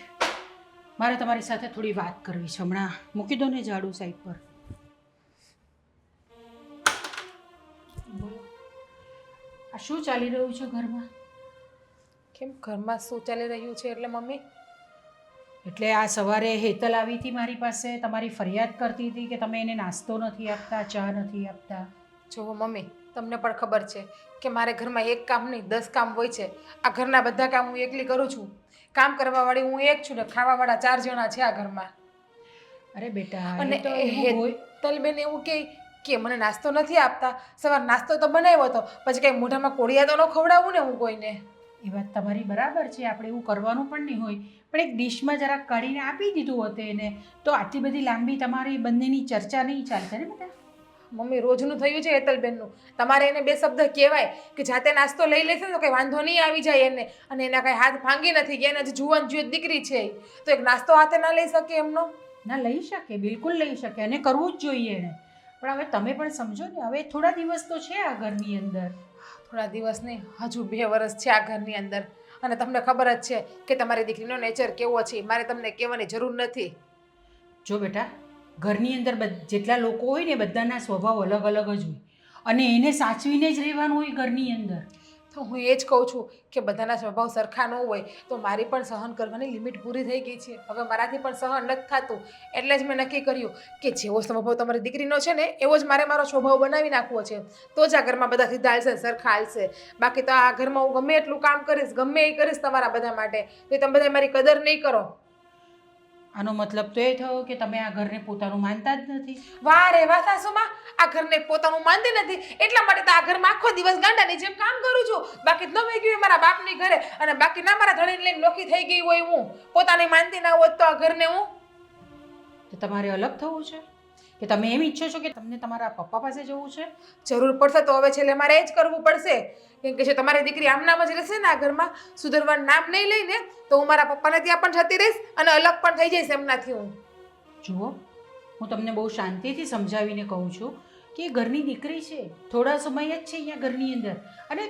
મારે તમારી સાથે થોડી વાત કરવી છે. હમણાં મૂકી દો ને ઝાડુ સાઈડ પર. બોલો આ શું ચાલી રહ્યું છે ઘરમાં? કેમ ઘરમાં શું ચાલી રહ્યું છે એટલે મમ્મી? એટલે આ સવારે હેતલ આવી હતી મારી પાસે તમારી ફરિયાદ કરતી હતી કે તમે એને નાસ્તો નથી આપતા ચા નથી આપતા. જુઓ મમ્મી તમને પણ ખબર છે કે મારે ઘરમાં એક કામ નહીં 10 કામ હોય છે. આ ઘરના બધા કામ હું એકલી કરું છું. કામ કરવાવાળી હું એક છું ને ખાવાવાળા 4 જણા છે આ ઘરમાં. અરે બેટા અને એ તો એવું હોય. હેતલબેન એવું કે મને નાસ્તો નથી આપતા. સવાર નાસ્તો તો બનાવ્યો હતો પછી કંઈ મોઢામાં કોળિયા તો ન ખવડાવું ને હું કોઈને. એ વાત તમારી બરાબર છે આપણે એવું કરવાનું પણ નહીં હોય પણ એક ડિશમાં જરાક કાઢીને આપી દીધું હોત એને તો આટલી બધી લાંબી તમારી બંનેની ચર્ચા નહીં ચાલશે ને બેટા. મમ્મી રોજનું થયું છે હેતલબેનનું. તમારે એને બે શબ્દ કહેવાય કે જાતે નાસ્તો લઈ લેશે ને તો કંઈ વાંધો નહીં આવી જાય એને, અને એના કંઈ હાથ ભાંગી નથી કે એને જુવાન જીવત દીકરી છે ઈ. તો એક નાસ્તો હાથે ના લઈ શકે એમનો? ના લઈ શકે, બિલકુલ લઈ શકે, અને કરવું જ જોઈએ એને. પણ હવે તમે પણ સમજો ને, હવે થોડા દિવસ તો છે આ ઘરની અંદર. થોડા દિવસ નહીં, હજુ 2 વર્ષ છે આ ઘરની અંદર. અને તમને ખબર જ છે કે તમારી દીકરીનો નેચર કેવો છે, મારે તમને કહેવાની જરૂર નથી. જો બેટા, ઘરની અંદર જેટલા લોકો હોય ને બધાના સ્વભાવ અલગ અલગ જ હોય, અને એને સાચવીને જ રહેવાનું હોય ઘરની અંદર. તો હું એ જ કહું છું કે બધાના સ્વભાવ સરખા ન હોય તો મારી પણ સહન કરવાની લિમિટ પૂરી થઈ ગઈ છે. હવે મારાથી પણ સહન નથી થતું, એટલે જ મેં નક્કી કર્યું કે જેવો સ્વભાવ તમારી દીકરીનો છે ને એવો જ મારે મારો સ્વભાવ બનાવી નાખવો છે. તો જ આ ઘરમાં બધા સીધા હાલશે, સરખા હાલશે. બાકી તો આ ઘરમાં હું ગમે એટલું કામ કરીશ, ગમે એ કરીશ તમારા બધા માટે, તો તમે બધા મારી કદર નહીં કરો. આનો મતલબ તો એ થયો કે તમે આ ઘરને પોતાનું માનતા જ નથી. વાહ રે વાહ સાસુમાં, આ ઘરને પોતાનું માનતી નથી એટલા માટે તો આ ઘરમાં આખો દિવસ ગાંડાની જેમ કામ કરું છું. બાકી ન વહી ગયું મારા બાપની ઘરે, અને બાકી ના મારા ધણીને લઈને નોખી થઈ ગઈ હોય હું, પોતાની માનતી ના હોત તો આ ઘરને હું. તો તમારે અલગ થવું છે કે તમે એમ ઈચ્છો છો કે તમને તમારા પપ્પા પાસે જવું છે? જરૂર પડશે તો હવે છેલ્લે મારે એ જ કરવું પડશે, કેમ કે જો તમારી દીકરી આમ નામ જ રહેશે ને આ ઘરમાં, સુધરવાનું નામ નહીં લઈને, તો હું મારા પપ્પાને ત્યાં પણ જતી રહીશ અને અલગ પણ થઈ જઈશ એમનાથી હું. જુઓ, હું તમને બહુ શાંતિથી સમજાવીને કહું છું કે એ ઘરની દીકરી છે, થોડા સમય જ છે અહીંયા ઘરની અંદર, અને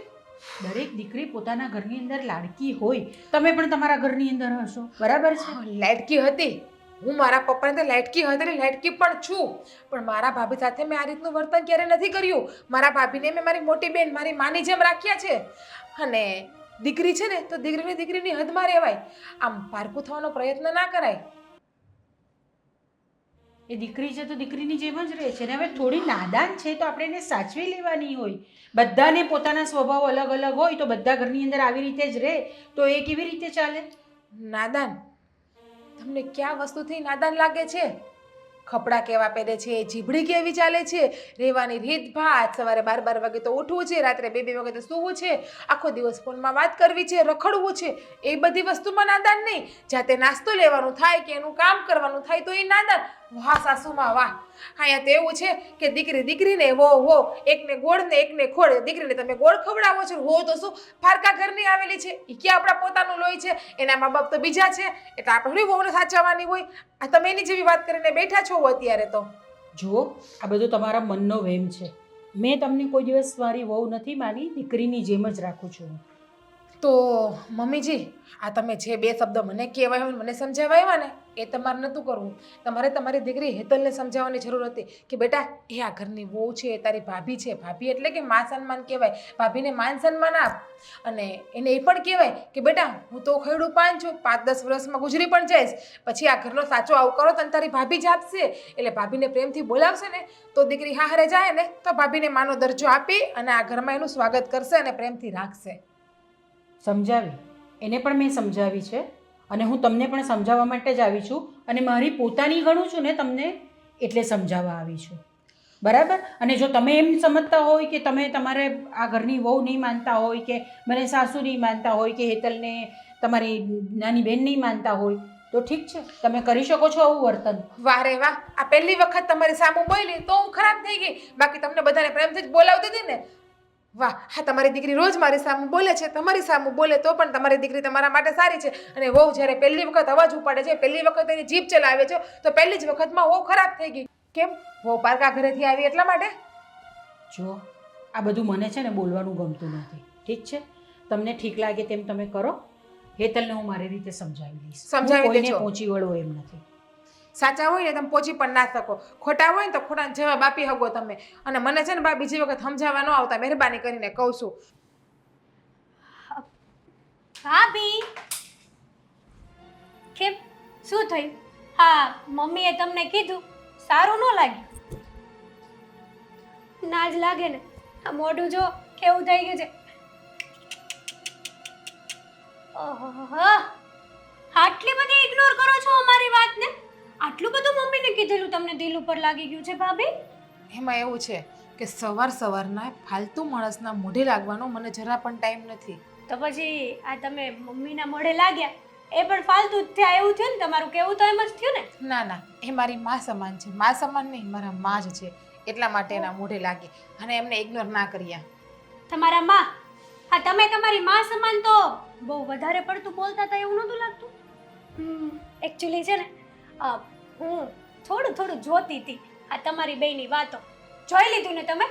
દરેક દીકરી પોતાના ઘરની અંદર લાડકી હોય. તમે પણ તમારા ઘરની અંદર હશો, બરાબર છે? લાડકી હતી હું, મારા પપ્પાને તો લાડકી હતી, લાડકી પણ છું, પણ મારા ભાભી સાથે મેં આ રીતનું વર્તન ક્યારે નથી કર્યું. મારા ભાભીને મેં મારી મોટી બેન, મારી માની જેમ રાખ્યા છે. અને દીકરી છે ને તો દીકરીની હદમાં રહેવાય, આમ પારકું થવાનો પ્રયત્ન ના કરાય. એ દીકરી છે તો દીકરીની જેમ જ રહે છે ને. હવે થોડી નાદાન છે તો આપણે એને સાચવી લેવાની હોય. બધાને પોતાના સ્વભાવ અલગ અલગ હોય તો બધા ઘરની અંદર આવી રીતે જ રહે તો એ કેવી રીતે ચાલે? નાદાન? તમને કયા વસ્તુથી નાદાન લાગે છે? કપડાં કેવા પહેરે છે, જીભડી કેવી ચાલે છે, રહેવાની રીત ભાત, સવારે 12 વાગે તો ઉઠવું છે, રાત્રે 2 વાગે તો સૂવું છે, આખો દિવસ ફોનમાં વાત કરવી છે, રખડવું છે, એ બધી વસ્તુમાં નાદાન નહીં. જાતે નાસ્તો લેવાનું થાય કે એનું કામ કરવાનું થાય તો એ નાદાન. વાહ સાસુમાં વાહ! અહીંયા તો એવું છે કે દીકરીને હો એકને ગોળ ને એકને ખોળ. દીકરીને તમે ગોળ ખવડાવો છો, હો તો શું ફારકા ઘરની આવેલી છે, એ ક્યાં આપણા પોતાનું લોહી છે, એના મા બાપ તો બીજા છે, એટલે આપણે થોડી વહુને સાચવવાની હોય. આ તમે એની જેવી વાત કરીને બેઠા છો અત્યારે તો. જુઓ, આ બધું તમારા મનનો વહેમ છે. મેં તમને કોઈ દિવસ મારી વહુ નથી માની, દીકરીની જેમ જ રાખું છું. તો મમ્મીજી, આ તમે જે 2 શબ્દ મને કહેવાય હોય, મને સમજાવાયા ને, એ તમારે નહોતું કરવું. તમારે તમારી દીકરી હેતલને સમજાવવાની જરૂર હતી કે બેટા એ આ ઘરની વહુ છે, તારી ભાભી છે. ભાભી એટલે કે માન સન્માન કહેવાય, ભાભીને માન સન્માન આપ. અને એને એ પણ કહેવાય કે બેટા હું તો ખૈડું પાન છું, 5-10 વર્ષમાં ગુજરી પણ જઈશ, પછી આ ઘરનો સાચો આવકારો તને તારી ભાભી જ આપશે. એટલે ભાભીને પ્રેમથી બોલાવશે ને તો દીકરી હારે જાય ને તો ભાભીને માનો દરજ્જો આપી અને આ ઘરમાં એનું સ્વાગત કરશે અને પ્રેમથી રાખશે. સમજાવી, એને પણ મેં સમજાવી છે, અને હું તમને પણ સમજાવવા માટે જ આવી છું, અને મારી પોતાની ગણું છું ને તમને, એટલે સમજાવવા આવી છું, બરાબર? અને જો તમે એમ સમજતા હોય કે તમે તમારે આ ઘરની વહુ નહીં માનતા હોય, કે મને સાસુ નહીં માનતા હોય, કે હેતલને તમારી નાની બહેન નહીં માનતા હોય, તો ઠીક છે, તમે કરી શકો છો આવું વર્તન. વાહ રે વાહ! આ પહેલી વખત તમારી સામું બોલી તો હું ખરાબ થઈ ગઈ, બાકી તમને બધાને પ્રેમથી જ બોલાવતી હતી ને. વાહ! હા, તમારી દીકરી રોજ મારી સામું બોલે છે, તમારી સામું બોલે તો પણ તમારી દીકરી તમારા માટે સારી છે. અને વહુ જ્યારે પહેલી વખત અવાજ ઉપાડે છે, પહેલી વખત એની જીભ ચલાવે છે, તો પહેલી જ વખતમાં વહુ ખરાબ થઈ ગઈ. કેમ? વહુ પારકા ઘરેથી આવી એટલા માટે? જો, આ બધું મને છે ને બોલવાનું ગમતું નથી, ઠીક છે? તમને ઠીક લાગે તેમ તમે કરો. હેતલને હું મારી રીતે સમજાવી દઈશ. સમજાવી દેજો. પહોંચી વળો એમ નથી. સાચા હોય ને તમે પહોંચી પણ ના શકો, ખોટા હોય ને તો ખોટાનો જવાબ આપી શકો તમે. અને મને છે ને બા બીજી વખત સમજાવવા ન આવતા, મહેરબાની કરીને કહું છું. ભાભી કેમ, શું થયું? હા, મમ્મીએ તમને કીધું, સારું ન લાગ્યું? ના જ લાગે ને, આ મોઢું જો કેવું થઈ ગયું છે. ઓહો, આટલી બધી ઇગ્નોર કરો છો અમારી વાતને? આટલું બધું મમ્મીને કીધેલું તમને દિલ ઉપર લાગી ગયું છે ભાભી? એમાં એવું છે કે સવારના ફાલતુ માણસના મોઢે લાગવાનો મને જરા પણ ટાઈમ નથી. તો પછી આ તમે મમ્મીના મોઢે લાગ્યા એ પણ ફાલતુ જ થયા એવું થયું ને તમારું કેવું તો એમ જ થયું ને. ના ના, એ મારી મા સમાન છે. મા સમાન નહીં, મારા મા જ છે. એટલા માટે એના મોઢે લાગી અને એમને ઇગ્નોર ના કર્યા. તમારા માં, હા તમે તમારી માં સમાન તો બહુ વધારે પડતું બોલતા હતા એવું નહોતું લાગતું. એકચ્યુઅલી છે ને હું થોડું જોતી હતી આ તમારી બેયની વાતો. જોઈ લીધું ને તમે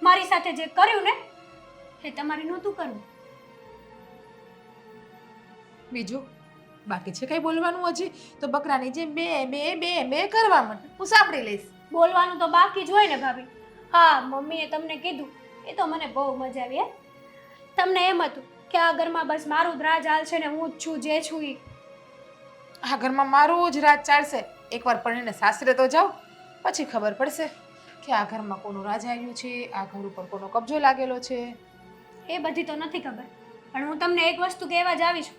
મારી સાથે જે કર્યું ને એ તમારે નહોતું કરવું. બીજું બાકી છે કઈ બોલવાનું હજી? તો બકરાની જેમ બે બે બે બે કરવા માંડ, હું સાંભળી લઈશ. બોલવાનું તો બાકી જ હોય ને ભાભી. હા મમ્મીએ તમને કીધું એ તો મને બહુ મજા આવી. તમને એમ હતું કે આ ઘરમાં બસ મારું જ રાજ હાલશે ને હું જ છું જે છું ઈ. આ ઘરમાં મારું જ રાજ ચાલશે. એકવાર પરણીને સાસરે તો જાઓ, પછી ખબર પડશે કે આ ઘરમાં કોનું રાજ આવ્યું છે, આ ઘર ઉપર કોનો કબજો લાગેલો છે. એ બધી તો નથી ખબર, પણ હું તમને એક વસ્તુ કહેવા જ આવી છું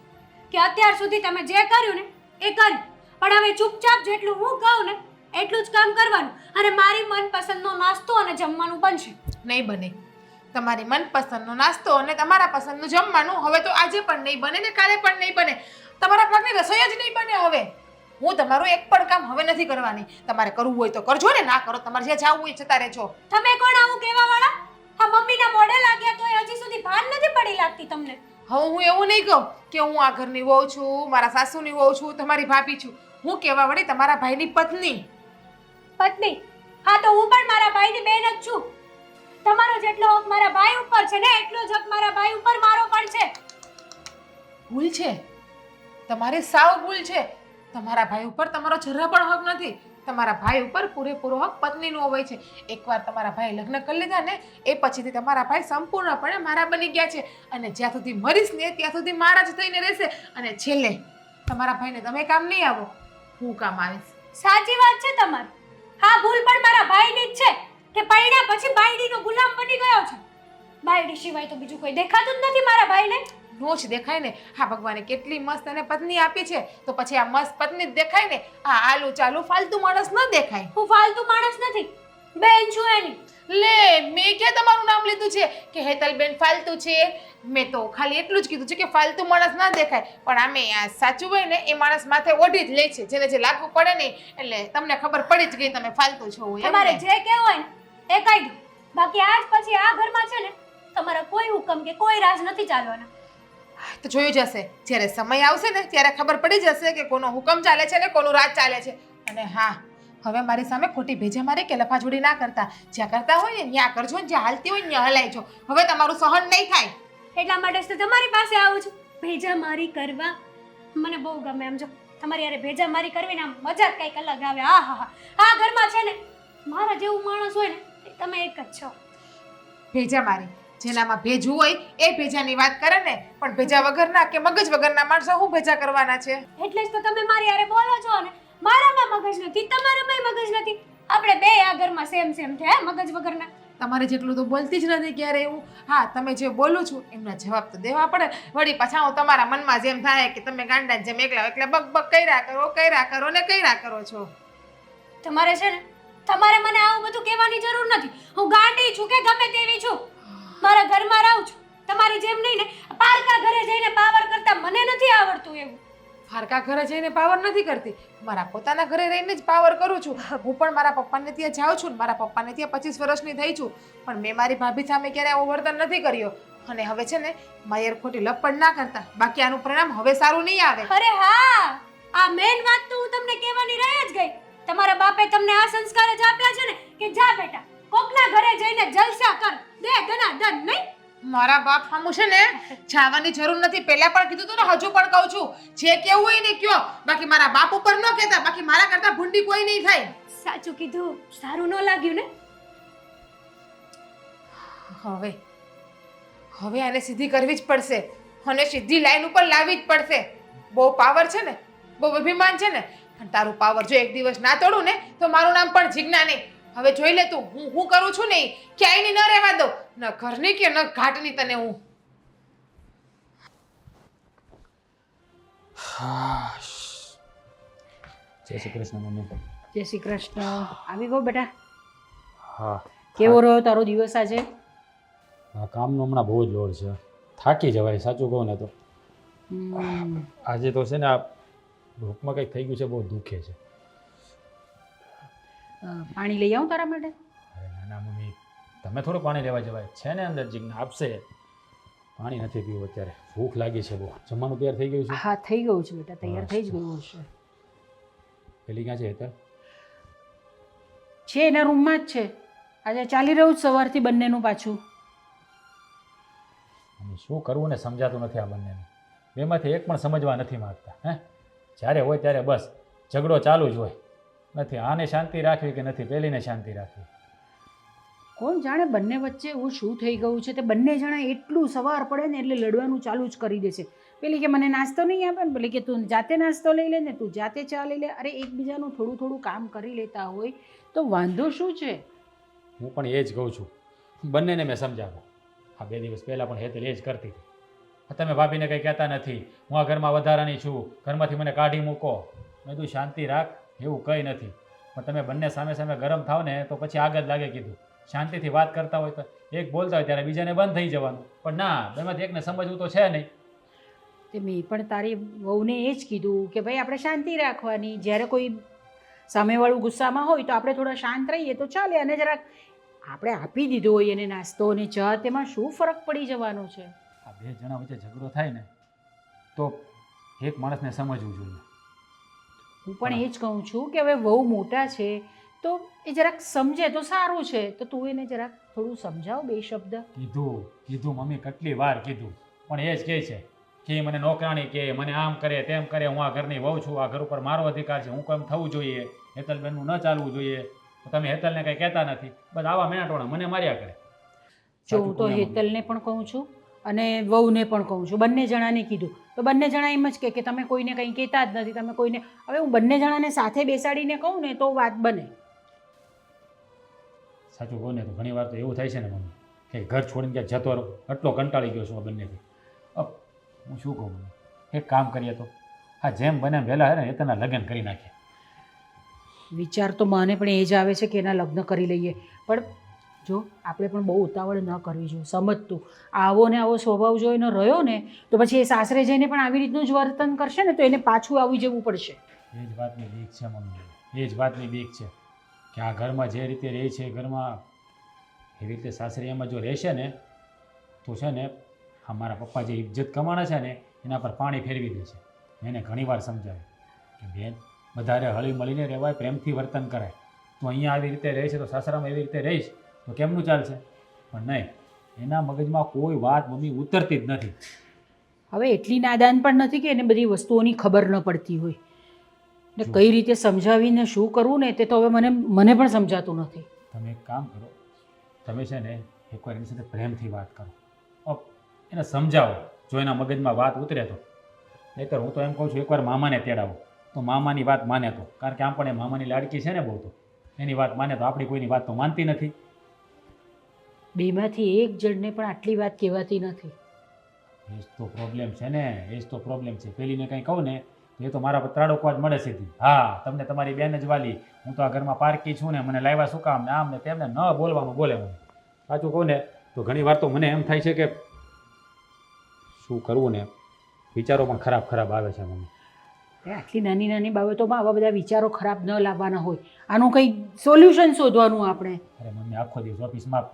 કે અત્યાર સુધી તમે જે કર્યું ને એ કર્યું, પણ હવે ચૂપચાપ જેટલું હું કહું ને એટલું જ કામ કરવાનું અને મારી મનપસંદનો નાસ્તો અને જમવાનું બનશે. નહીં બને. તમારી મનપસંદનો નાસ્તો અને તમારા પસંદનું જમવાનું હવે તો આજે પણ નહીં બને ને કાલે પણ નહીં બને. તમારા ભાગની રસોઈ જ નહીં બને હવે. હું તમારું એક પણ કામ હવે નથી કરવાની. તમારે કરવું હોય તો કરજો ને, ના કરો તમારે જે જાવું હોય જતા રહેજો. તમે કોણ આવું કહેવા વાળા? આ મમ્મીના મોઢે લાગ્યા તોય હજી સુધી ભાન નથી પડી લાગતી તમને. હવે હું એવું નહીં કહું કે હું આ ઘરની વહુ છું, મારા સાસુની વહુ છું, તમારી ભાભી છું. હું કહેવા વળી તમારા ભાઈની પત્ની. પત્ની? હા તો હું પણ મારા ભાઈની બેન જ છું. તમારો જેટલો હક મારા ભાઈ ઉપર છે ને એટલો જ હક મારા ભાઈ ઉપર મારો પણ છે. ભૂલ છે તમારી, સાવ ભૂલ છે. તમારા ભાઈ ઉપર તમારો જરા પણ હક નથી. તમારા ભાઈ ઉપર પૂરેપૂરો હક પત્નીનો હોય છે. એકવાર તમારા ભાઈ લગ્ન કરી લીધા ને એ પછીથી તમારા ભાઈ સંપૂર્ણપણે મારા બની ગયા છે અને જ્યાં સુધી મરીશ ને ત્યાં સુધી મારા જ થઈને રહેશે. અને છેલ્લે તમારા ભાઈને તમે કામ નહીં આવો, હું કામ આવીશ. સાચી વાત છે તમારી. હા ભૂલ પણ મારા ભાઈની જ છે કે પૈણ્યા પછી બાયડીનો ગુલામ બની ગયો છે. બાયડી સિવાય તો બીજું કોઈ દેખાતું જ નથી મારા ભાઈને. નો જ દેખાય ને. હા ભગવાને કેટલી મસ્ત અને પત્ની આપી છે તો પછી આ મસ્ત પત્ની જ દેખાય ને. આ આલુ ચાલુ ફાલતુ માણસ ન દેખાય. હું ફાલતુ માણસ નથી, બેન છું એની. લે, મેં ક્યાં તમારું નામ લીધું છે કે હેતલબેન ફાલતુ છે? મેં તો ખાલી એટલું જ કીધું છે કે ફાલતુ માણસ ના દેખાય. પણ આમે આ સાચું હોય ને એ માણસ માથે ઓઢી જ લે છે, જેને જે લાગુ પડે ને એટલે તમને ખબર પડી જ ગઈ તમે ફાલતુ છો. તમારે જે કહેવું હોય ને એ કહી દો. બાકી આજ પછી આ ઘરમાં છે ને તમારા કોઈ હુકમ કે કોઈ રાજ નથી ચાલવાના. તો જોયું જશે, જ્યારે સમય આવશે ને ત્યારે ખબર પડી જશે કે કોનો હુકમ ચાલે છે ને કોનું રાજ ચાલે છે. અને હા, હવે મારી સામે ખોટી ભેજા મારી કે લફાછોડી ના કરતા. જ્યાં કરતા હોય ને ત્યાં કરજો ને જ્યાં હાલતી હોય ને ત્યાં હલાઈજો. હવે તમારું સહન નહીં થાય. એટલા માટે જ તો તમારી પાસે આવું છું ભેજા મારી કરવા. મને બહુ ગમે એમ. જો તમારી યારે ભેજા મારી કરવી ને આમ મજા જ કંઈક અલગ આવે. હા હા હા, આ ઘરમાં છે ને મારા જેવું માણસ હોય ને એ તમે એક જ છો. ભેજા મારી, જેનામાં ભેજું હોય એ ભેજાની વાત કરે ને, પણ ભેજા વગરના કે મગજ વગરના માણસો હું ભેજા કરવાના છે? એટલે જ તો તમે મારી યારે બોલો છો ને. મારામાં મગજ નથી, તમારામાં મગજ નથી. આપણે બે આ ઘરમાં સેમ સેમ છે મગજ વગરના. તમારે જેટલું તો બોલતી જ નથી ક્યારે એવું. હા, તમે જે બોલું છું એમના જવાબ તો દેવા પડે. વળી પાછા હું તમારા મનમાં જેમ થાય કે તમે ગાંડા જેમ એકલા એકલા બક બક કર્યા કરો ને કર્યા કરો છો. તમારે છે ને તમારે મને આવું બધું કહેવાની જરૂર નથી. હું ગાંડી છું કે ગમે તેવી છું, મારા ઘરમાં રહું છું. તમારી જેમ નહીં ને પારકા ઘરે જઈને પાવર કરતા મને નથી આવડતું એવું. પારકા ઘરે જઈને પાવર નથી કરતી, મારા પોતાના ઘરે રહીને જ પાવર કરું છું. હું પણ મારા પપ્પાને ત્યાં જાઉં છું ને મારા પપ્પાને ત્યાં 25 વર્ષની થઈ છું, પણ મેં મારી ભાભી સામે ક્યારે આવું વર્તન નથી કર્યો. અને હવે છે ને માયર ખોટી લપડ ના કરતા, બાકી આનું પરિણામ હવે સારું નહીં આવે. અરે હા, આ મેન વાત તો હું તમને કહેવાની રહી જ ગઈ. તમારા બાપે તમને આ સંસ્કાર જ આપ્યા છે ને કે જા બેટા કોકના ઘરે જઈને જલસા કર, દે દના દન. નહીં, મારા બાપ સામું છે ને જાવાની જરૂર નથી. પહેલા પણ કીધું તું ને, હજુ પણ કહું છું, જે કેવું હોય ને કયો, બાકી મારા બાપ ઉપર ન કહેતા. બાકી મારા કરતા ભૂંડી કોઈ નહીં થાય. સાચું કીધું, સારું ન લાગ્યું ને. હવે આને સીધી કરવી જ પડશે અને સીધી લાઈન ઉપર લાવવી જ પડશે. બહુ પાવર છે ને, બહુ અભિમાન છે ને, પણ તારું પાવર જો એક દિવસ ના તોડું ને તો મારું નામ પણ જીજ્ઞા નહીં. હવે જોઈ લે તું, હું કરું છું ને ક્યાંય ન રહેવા દો, ન ઘરની કે ન ઘાટની તને હું. જય શ્રી કૃષ્ણ મમ્મી. જય શ્રી કૃષ્ણ. આવી ગયો બેટા? હા. કેવો રહ્યો તારો દિવસ આજે? આ કામનો હમણાં બહુ જ લોડ છે, થાકી જવાય સાચું કહું ને તો. આજે તો છે ને આ ભૂખમાં કંઈક થઈ ગયું છે, બહુ દુખે છે. પાણી લઈ આવું તારા માટે? અરે નાના મમ્મી, તમે થોડું પાણી લેવા જવાય છે ને, અંદર જીજ્ઞા આપશે. પાણી નથી પીવું અત્યારે, ભૂખ લાગી છે બહુ. જમવાનું તૈયાર થઈ ગયું છે? હા થઈ ગયું છે બેટા, તૈયાર થઈ જ ગયું હશે. પેલી ક્યાં છે હેતલ? છે એના રૂમમાં જ છે. આજે ચાલી રહ્યું જ સવારથી બંનેનું પાછું. મમ્મી શું કરવું ને સમજાતું નથી આ બંનેને. બેમાંથી એક પણ સમજવા નથી માંગતા. હે, જ્યારે હોય ત્યારે બસ ઝઘડો ચાલુ જ હોય. નથી આને શાંતિ રાખવી કે નથી પેલીને શાંતિ રાખવી. કોણ જાણે બંને વચ્ચે એવું શું થઈ ગયું છે. તે બંને જણા એટલું સવાર પડે ને એટલે લડવાનું ચાલુ જ કરી દેશે. પેલી કે મને નાસ્તો નહીં આપે ને, પેલી કે તું જાતે નાસ્તો લઈ લે ને, તું જાતે ચા લઈ લે. અરે એકબીજાનું થોડું થોડું કામ કરી લેતા હોય તો વાંધો શું છે? હું પણ એ જ કહું છું, બંનેને મેં સમજાવું. આ 2 દિવસ પહેલાં પણ હેતલ એ જ કરતી હતી. તમે ભાભીને કંઈ કહેતા નથી, હું આ ઘરમાં વધારાની છું, ઘરમાંથી મને કાઢી મૂકો. મેં તું શાંતિ રાખ, એવું કંઈ નથી. પણ તમે બંને સામે સામે ગરમ થાવ ને તો પછી આગ જ લાગે. કીધું શાંતિથી વાત કરતા હોય તો એક બોલતા હોય ત્યારે બીજાને બંધ થઈ જવાનું. પણ ના, બેમાંથી એકને સમજવું તો છે નહીં. તે મેં પણ તારી વહુને એ જ કીધું કે ભાઈ આપણે શાંતિ રાખવાની. જ્યારે કોઈ સામેવાળું ગુસ્સામાં હોય તો આપણે થોડા શાંત રહીએ તો ચાલે. અને જરાક આપણે આપી દીધો હોય એને નાસ્તો અને ચા, તેમાં શું ફરક પડી જવાનો છે? આ 2 જણા વચ્ચે ઝઘડો થાય ને તો એક માણસને સમજવું જોઈએ. હું પણ એ જ કહું છું કે હવે વહુ મોટા છે તો એ જરાક સમજે તો સારું છે. તો તું એને જરાક થોડું સમજાવ 2 શબ્દ. કીધું મમ્મી, કેટલી વાર કીધું, પણ એ જ કહે છે કે મને નોકરાણી કે મને આમ કરે તેમ કરે. હું આ ઘરની વહુ છું, આ ઘર ઉપર મારો અધિકાર છે, હું કેમ થવું જોઈએ, હેતલબેનનું ન ચાલવું જોઈએ. તો તમે હેતલને કંઈ કહેતા નથી, બસ આવા મેણાટોણા મને માર્યા કરે. જો હું તો હેતલને પણ કહું છું અને વહુને પણ કહું છું, બંને જણાને કીધું તો બંને જણા એમ જ કે તમે કોઈને કંઈ કહેતા જ નથી, તમે કોઈને. હવે હું બંને જણાને સાથે બેસાડીને કહું ને તો વાત બને. સાચું કહું ને તો ઘણી વાર તો એવું થાય છે ને મમ્મી કે ઘર છોડીને ક્યાંક જતો રહો, એટલો કંટાળી ગયો છું આ બંનેથી. હું શું કહું મમ્મી, એક કામ કરીએ તો હા જેમ બને વહેલા હે ને હેતલના લગ્ન કરી નાખીએ. વિચાર તો મને પણ એ જ આવે છે કે એના લગ્ન કરી લઈએ. પણ જો આપણે પણ બહુ ઉતાવળ ન કરવી જોઈએ. સમજતું આવો ને આવો સ્વભાવ જો એનો રહ્યો ને તો પછી એ સાસરે જઈને પણ આવી રીતનું જ વર્તન કરશે ને તો એને પાછું આવી જવું પડશે. એ જ વાતની બીક છે મમ્મી, એ જ વાતની બીક છે કે આ ઘરમાં જે રીતે રહે છે, ઘરમાં એવી રીતે સાસરીયામાં જો રહેશે ને તો છે ને અમારા પપ્પા જે ઇજ્જત કમાણા છે ને એના પર પાણી ફેરવી દે છે. મેં એને ઘણીવાર સમજાવ્યું કે બેન વધારે હળી મળીને રહેવાય, પ્રેમથી વર્તન કરાય. તો અહીંયા આવી રીતે રહે છે તો સાસરામાં એવી રીતે રહીશ તો કેમનું ચાલશે? પણ નહીં, એના મગજમાં કોઈ વાત મમ્મી ઉતરતી જ નથી. હવે એટલી નાદાન પણ નથી કે એને બધી વસ્તુઓની ખબર ન પડતી હોય ને કઈ રીતે સમજાવીને શું કરવું ને તે તો હવે મને પણ સમજાતું નથી. તમે એક કામ કરો, તમે છે ને એકવાર એની સાથે પ્રેમથી વાત કરો, એને સમજાવો. જો એના મગજમાં વાત ઉતરે તો. નહીંતર હું તો એમ કહું છું એકવાર મામાને તેડાવો તો મામાની વાત માને તો. કારણ કે આમ પણ એ મામાની લાડકી છે ને બહુ, તો એની વાત માને તો આપણી કોઈની વાત તો માનતી નથી. બેમાંથી એક જણને પણ આટલી વાત કહેવાતી નથી. એ જ તો પ્રોબ્લેમ છે ને, એ જ તો પ્રોબ્લેમ છે. પેલીને કંઈ કહું ને તો એ તો મારા પર ત્રાડોકવા જ મળે સીધી. હા તમને તમારી બેન જ વાલી, હું તો આ ઘરમાં પારકી છું ને, મને લાવ્યા શું કામ ને આમ ને તેમને ન બોલવાનું બોલે. મને સાચું કહું ને તો ઘણી વાર તો મને એમ થાય છે કે શું કરવું ને, વિચારો પણ ખરાબ આવે છે મમ્મી. આટલી નાની નાની બાબતોમાં આવા બધા વિચારો ખરાબ ન લાવવાના હોય. આનું કંઈ સોલ્યુશન શોધવાનું આપણે. અરે મમ્મી આખો દિવસ ઓફિસમાં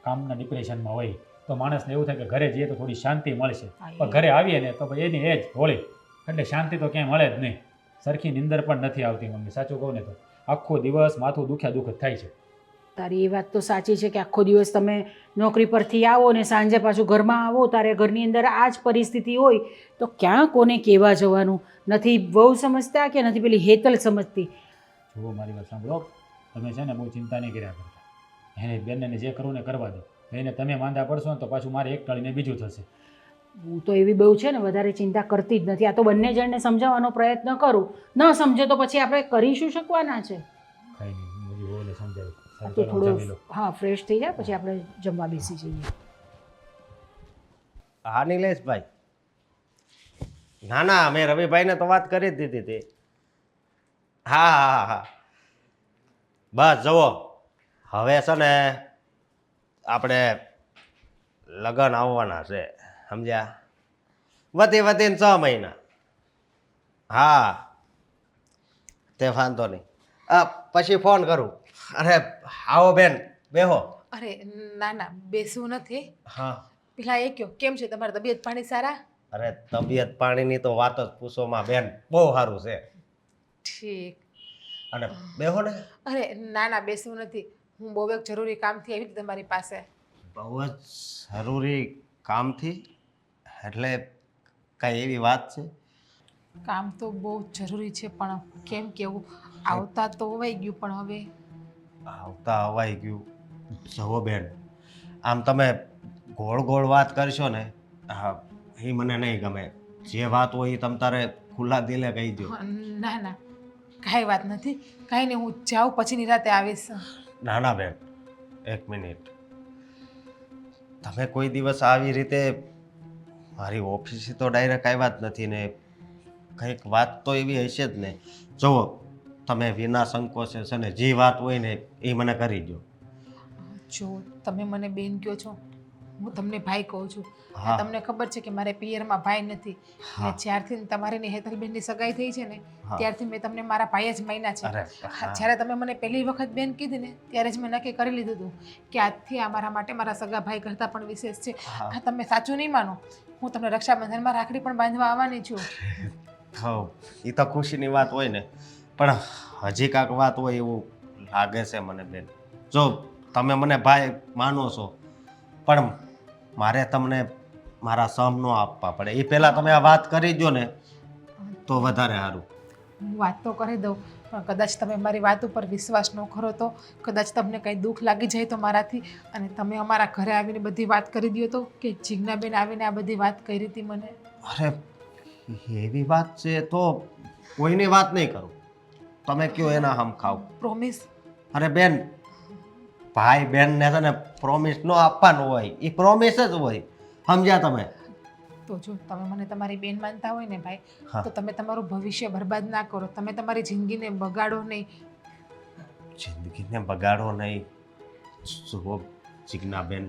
કામના ડિપ્રેશનમાં હોય તો માણસને એવું થાય કે ઘરે જઈએ તો થોડી શાંતિ મળશે. પણ ઘરે આવીએ ને તો ભાઈ એની એ જ હોળી, એટલે શાંતિ તો ક્યાંય મળે જ નહીં. સરખી નિંદર પણ નથી આવતી મમ્મી. સાચું કહું ને તો આખો દિવસ માથું દુખ્યા દુઃખ જ થાય છે. તારી એ વાત તો સાચી છે કે આખો દિવસ તમે નોકરી પરથી આવો ને સાંજે પાછું ઘરમાં આવો ત્યારે ઘરની અંદર આ જ પરિસ્થિતિ હોય તો ક્યાં કોને કહેવા જવાનું? નથી વહુ સમજતા કે નથી પેલી હેતલ સમજતી. જુઓ મારી વાત સાંભળો, તમે છે ને બહુ ચિંતા નહીં કર્યા કરતા. એને બેનને જે કરવું ને કરવા દો. એને તમે માંદા પડશો ને તો પાછું મારે એક ટાળીને બીજું થશે. હું તો એવી બહુ છે ને વધારે ચિંતા કરતી જ નથી. આ તો બંને જણને સમજાવવાનો પ્રયત્ન કરું, ન સમજે તો પછી આપણે કરી શું શકવાના છે? કંઈ નહીં, બધી હોલે સમજાવી. તો થોડું હા ફ્રેશ થઈ જાય પછી આપણે જમવા બેસી જઈએ. હા નિલેશભાઈ, ના મેં રવિભાઈને તો વાત કરી જ દીધી હતી. હા બસ જુઓ હવે છે ને આપણે લગ્ન આવવાના છે, સમજ્યા? વધીને 6 મહિના. હા તે વાંધો નહીં. પછી ફોન કરું. અરે આવો બેન, બેહો. અરે ના ના, બેસવું નથી. હા. પેલા એ કયો, કેમ છે તમારી તબિયત પાણી સારા? અરે તબિયત પાણીની તો વાત જ પૂછોમાં બેન, બહુ સારું છે. ઠીક. અને બેહો ને. અરે ના ના, બેસવું નથી. હું બહુ એક જરૂરી કામથી આવી હતી તમારી પાસે. બહુ જ જરૂરી કામથી? એટલે કઈ એવી વાત છે? કામ તો બહુ જરૂરી છે, પણ કેમ કેવું, આવતા તો હોવાઈ ગયું, પણ હવે આવતા હવાઈ ગયું. જવો બેન, આમ તમે ગોળ ગોળ વાત કરશો ને, હા એ મને નહીં ગમે. જે વાત હોય એ તમ તારે ખુલ્લા દિલે કહી દો. ના ના, કાંઈ વાત નથી. કાંઈ નહીં, હું જાઉં પછી નિરાતે આવીશ. ના ના બેન, એક મિનિટ. તમે કોઈ દિવસ આવી રીતે મારી ઓફિસે તો ડાયરેક્ટ આવ્યા જ નથી ને, કંઈક વાત તો એવી હશે જ ને. જુઓ, તમે વિના સંકોચે છે ને જે વાત હોય ને એ મને કરી દો. જો તમે મને બેન કહો છો, હું તમને ભાઈ કહું છું. હા. તમને ખબર છે કે મારે પિયરમાં ભાઈ નથી. હા. ને જ્યારથી તમારી ને હેતલબેનની સગાઈ થઈ છે ને, હા. ત્યારથી મેં તમને મારા ભાઈ જ માન્યા છે. અરે હા. જ્યારે તમે મને પહેલી વખત બેન કીધી ને, ત્યારે જ મેં નક્કી કરી લીધું હતું કે આજથી આ મારા માટે મારા સગા ભાઈ કરતાં પણ વિશેષ છે. હા. હા, તમે સાચું નહીં માનો, હું તમને રક્ષાબંધનમાં રાખડી પણ બાંધવા આવવાની છું. હા, એ તો ખુશીની વાત હોય ને, પણ હજી કાંક વાત હોય એવું લાગે છે મને બેન. જો તમે મને ભાઈ માનો છો, પણ મારે તમને મારા સમ ન આપવા પડે. એ પહેલાં તમે આ વાત કરી દો ને તો વધારે સારું. હું વાત તો કરી દઉં, પણ કદાચ તમે મારી વાત ઉપર વિશ્વાસ ન કરો તો, કદાચ તમને કંઈ દુઃખ લાગી જાય તો મારાથી, અને તમે અમારા ઘરે આવીને બધી વાત કરી દો તો, કે જીજ્ઞાબેન આવીને આ બધી વાત કરી હતી મને. અરે એવી વાત છે તો કોઈની વાત નહીં કરું. તમે કયો એના હમ ખાવ. પ્રોમિસ. અરે બેન, ભાઈ બેનને છે ને પ્રોમિસ ન આપવાનું હોય, એ પ્રોમિસ જ હોય. સમજ્યા તમે? તો જો તમે મને તમારી બેન માનતા હોય ને ભાઈ, હા. તો તમે તમારું ભવિષ્ય બરબાદ ના કરો, તમે તમારી જિંદગીને બગાડો નહીં. જિંદગીને બગાડો નહીં. જુઓ જીજ્ઞાબેન,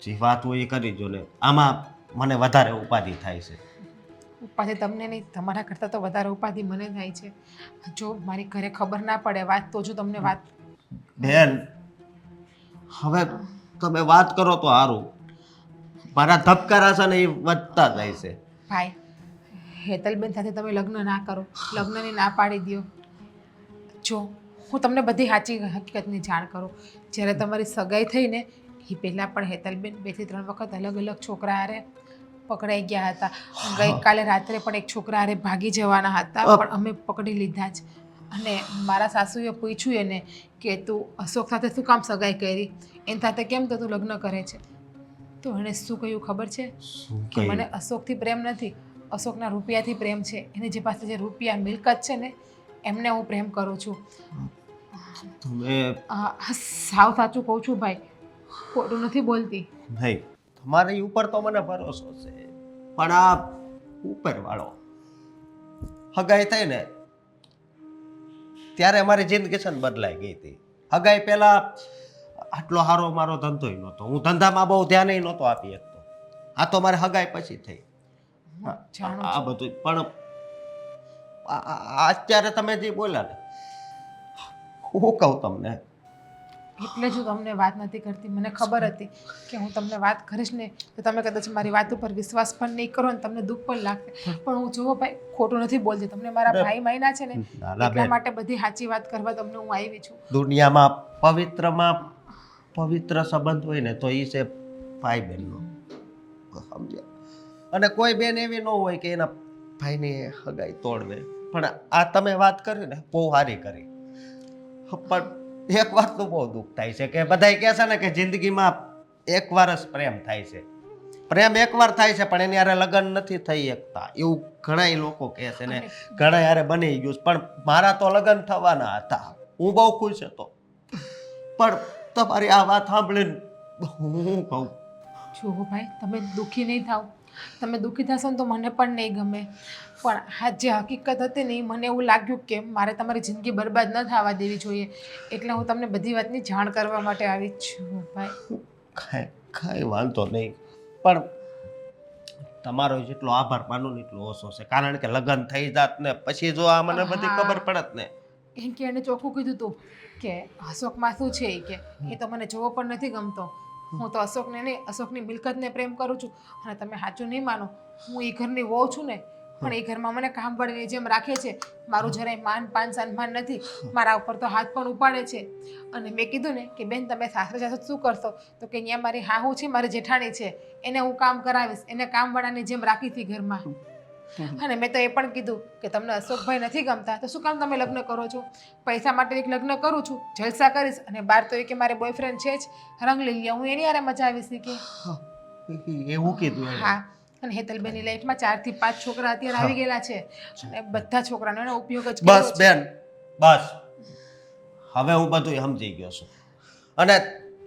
જે વાત હોય એ કરી જો ને. આમાં મને વધારે ઉપાધિ થાય છે. ઉપાધિ તમને નહીં, તમારા કરતાં તો વધારે ઉપાધિ મને થાય છે. જો મારી ઘરે ખબર ના પડે વાત, તો જો તમને વાત. બેન, હવે તમે વાત કરો તો સારું. મારા ધબકારા છે ને એ વધતા જાય છે. ભાઈ, હેતલબેન સાથે તમે લગ્ન ના કરો, લગ્નની ના પાડી દો. જો હું તમને બધી સાચી હકીકતની જાણ કરું, જ્યારે તમારી સગાઈ થઈ ને એ પહેલાં પણ હેતલબેન 2 થી 3 વખત અલગ અલગ છોકરા હારે પકડાઈ ગયા હતા. ગઈકાલે રાત્રે પણ એક છોકરા હારે ભાગી જવાના હતા, પણ અમે પકડી લીધા જ. અને મારા સાસુએ પૂછ્યું એને કે તું અશોક સાથે શું કામ સગાઈ કરી, એની સાથે કેમ તો તું લગ્ન કરે છે? તો એણે શું કહ્યું ખબર છે? શું કે મને અશોકથી પ્રેમ નથી, અશોકના રૂપિયાથી પ્રેમ છે. એની જે પાસે જે રૂપિયા મિલકત છે ને, એમને હું પ્રેમ કરું છું. તમે સાવ સાચું કહું છું ભાઈ, ખોટું નથી બોલતી. નહીં, તમારી ઉપર તો મને ભરોસો છે, પણ આ ઉપરવાળો હગાઈ થઈ ને ત્યારે મારી જિંદગી છે ને બદલાઈ ગઈ હતી. હગાઈ પહેલા આટલો સારો મારો ધંધો નહોતો, હું ધંધામાં બહુ ધ્યાન નહોતો આપી શકતો. આ તો મારે હગાઈ પછી થઈ. જાણું આ છું. બધું પણ અત્યારે તમે જે બોલ્યા ને, હું કહું તમને, એટલે જ હું તમને વાત નથી કરતી. મને ખબર હતી કે હું તમને વાત કરીશ ને તો તમે કદાચ મારી વાત ઉપર વિશ્વાસ પણ નહીં કરો ને તમને દુઃખ પણ લાગશે. પણ હું જુઓ ભાઈ, ખોટું નથી બોલતી. તમને મારા ભાઈ માયના છે ને, એટલા માટે બધી સાચી વાત કરવા તમને હું આવી છું. દુનિયામાં પવિત્ર સંબંધ હોય ને તો એ છે ભાઈ બહેનનો. સમજ્યા? અને કોઈ બેન એવી ન હોય કે એના ભાઈની હગાઈ તોડવે. પણ આ તમે વાત કરી ને બહુ સારી કરી. પણ એક વાતનું બહુ દુઃખ થાય છે કે બધાય કહે છે ને કે જિંદગીમાં એકવાર જ પ્રેમ થાય છે. પ્રેમ એકવાર થાય છે, પણ એની હારે લગ્ન નથી થઈ શકતા એવું ઘણાય લોકો કહે છે ને ઘણાય હારે બની ગયું. પણ મારા તો લગ્ન થવાના હતા, હું બહુ ખુશ હતો. પણ તમારી આ વાત સાંભળીને હું કહું, જુઓ ભાઈ, તમે દુઃખી નહીં થાવ. તમે દુઃખી થશો ને તો મને પણ નહીં ગમે. પણ આ જે હકીકત હતી ને, મને એવું લાગ્યું કે મારે તમારી જિંદગી બરબાદ ન થવા દેવી જોઈએ. એટલે હું તમને બધી વાતની જાણ કરવા માટે આવી છું ભાઈ. કાંઈ વાંધો નહીં, પણ તમારો જેટલો આભાર માનું ને એટલો ઓછો છે, કારણ કે લગ્ન થઈ જાત ને પછી જો આ મને બધી હા. ખબર પડત ને. કેમ કે એને ચોખ્ખું કીધું તું કે અશોકમાં શું છે કે એ તો મને જોવો પણ નથી ગમતો. હું તો અશોકને નહીં, અશોકની મિલકતને પ્રેમ કરું છું. અને તમે સાચું નહીં માનો, હું એ ઘરની વહુ છું ને, પણ એ ઘરમાં મને કામ વાળીની જેમ રાખે છે. મારું જરાય માન પાન સન્માન નથી, મારા ઉપર તો હાથ પણ ઉપાડે છે. અને મેં કીધું ને કે બેન તમે સાસરે જાશો તો શું કરશો, તો કે અહીંયા મારી હાહુ છે, મારી જેઠાણી છે, એને હું કામ કરાવીશ, એને કામવાળાની જેમ રાખી હતી ઘરમાં. અને મેં તો એ પણ કીધું કે તમને અશોકભાઈ નથી ગમતા તો શું કામ તમે લગ્ન કરો છો? પૈસા માટે એક લગ્ન કરું છું, જલસા કરીશ, અને બાર તો એ કે મારે બોયફ્રેન્ડ છે જ, રંગ લઈ લે, હું એની હારે મજા આવીશ કે. એવું કીધું એને. હા, અને હેતલબેનની લાઈફમાં 4 થી 5 છોકરા અત્યારે આવી ગયેલા છે, અને બધા છોકરાનો એનો ઉપયોગ જ કર્યો બસ છે. બેન, બસ હવે હું બધું સમજી ગયો છું. અને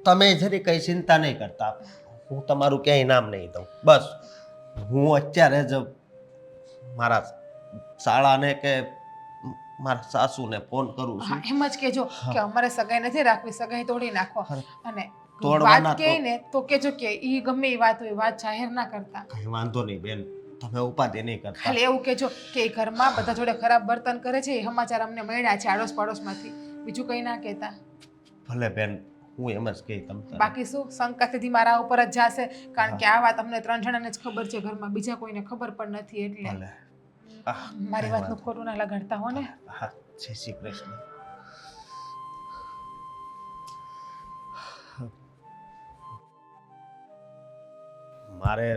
તમે જરી કઈ ચિંતા નહીં કરતા, હું તમારું ક્યાંય નામ નહીં દઉં. બસ હું અત્યારે જ મારા શાળાને કે મારા સાસુને ફોન કરું હા, છું. એમ જ કહેજો કે અમારે સગાઈ નથી રાખવી, સગાઈ તોડી નાખો. અને તોડવાના વાત કહે ને તો કહેજો કે ઈ ગમે એ વાત હોય, વાત જાહેર ના કરતા. કઈ વાંધો નહીં બેન, તમે ઉપાધિ નહીં કરતા. ખાલી એવું કહેજો કે એ ઘરમાં બધા જોડે ખરાબ વર્તન કરે છે, એ સમાચાર અમને મળ્યા છે આડોશ પાડોશમાંથી, બીજું કંઈ ના કહેતા. ભલે બેન, હું એમ જ કહી તમને. બાકી શું, શંકા સીધી મારા ઉપર જ જાશે, કારણ કે આ વાત અમને 3 જણાને જ ખબર છે ઘરમાં, બીજા કોઈને ખબર પણ નથી. એટલે ભલે. મારી વાતનું ખોટું ના લગાડતા હો ને. હા, જય શ્રી કૃષ્ણ. મારે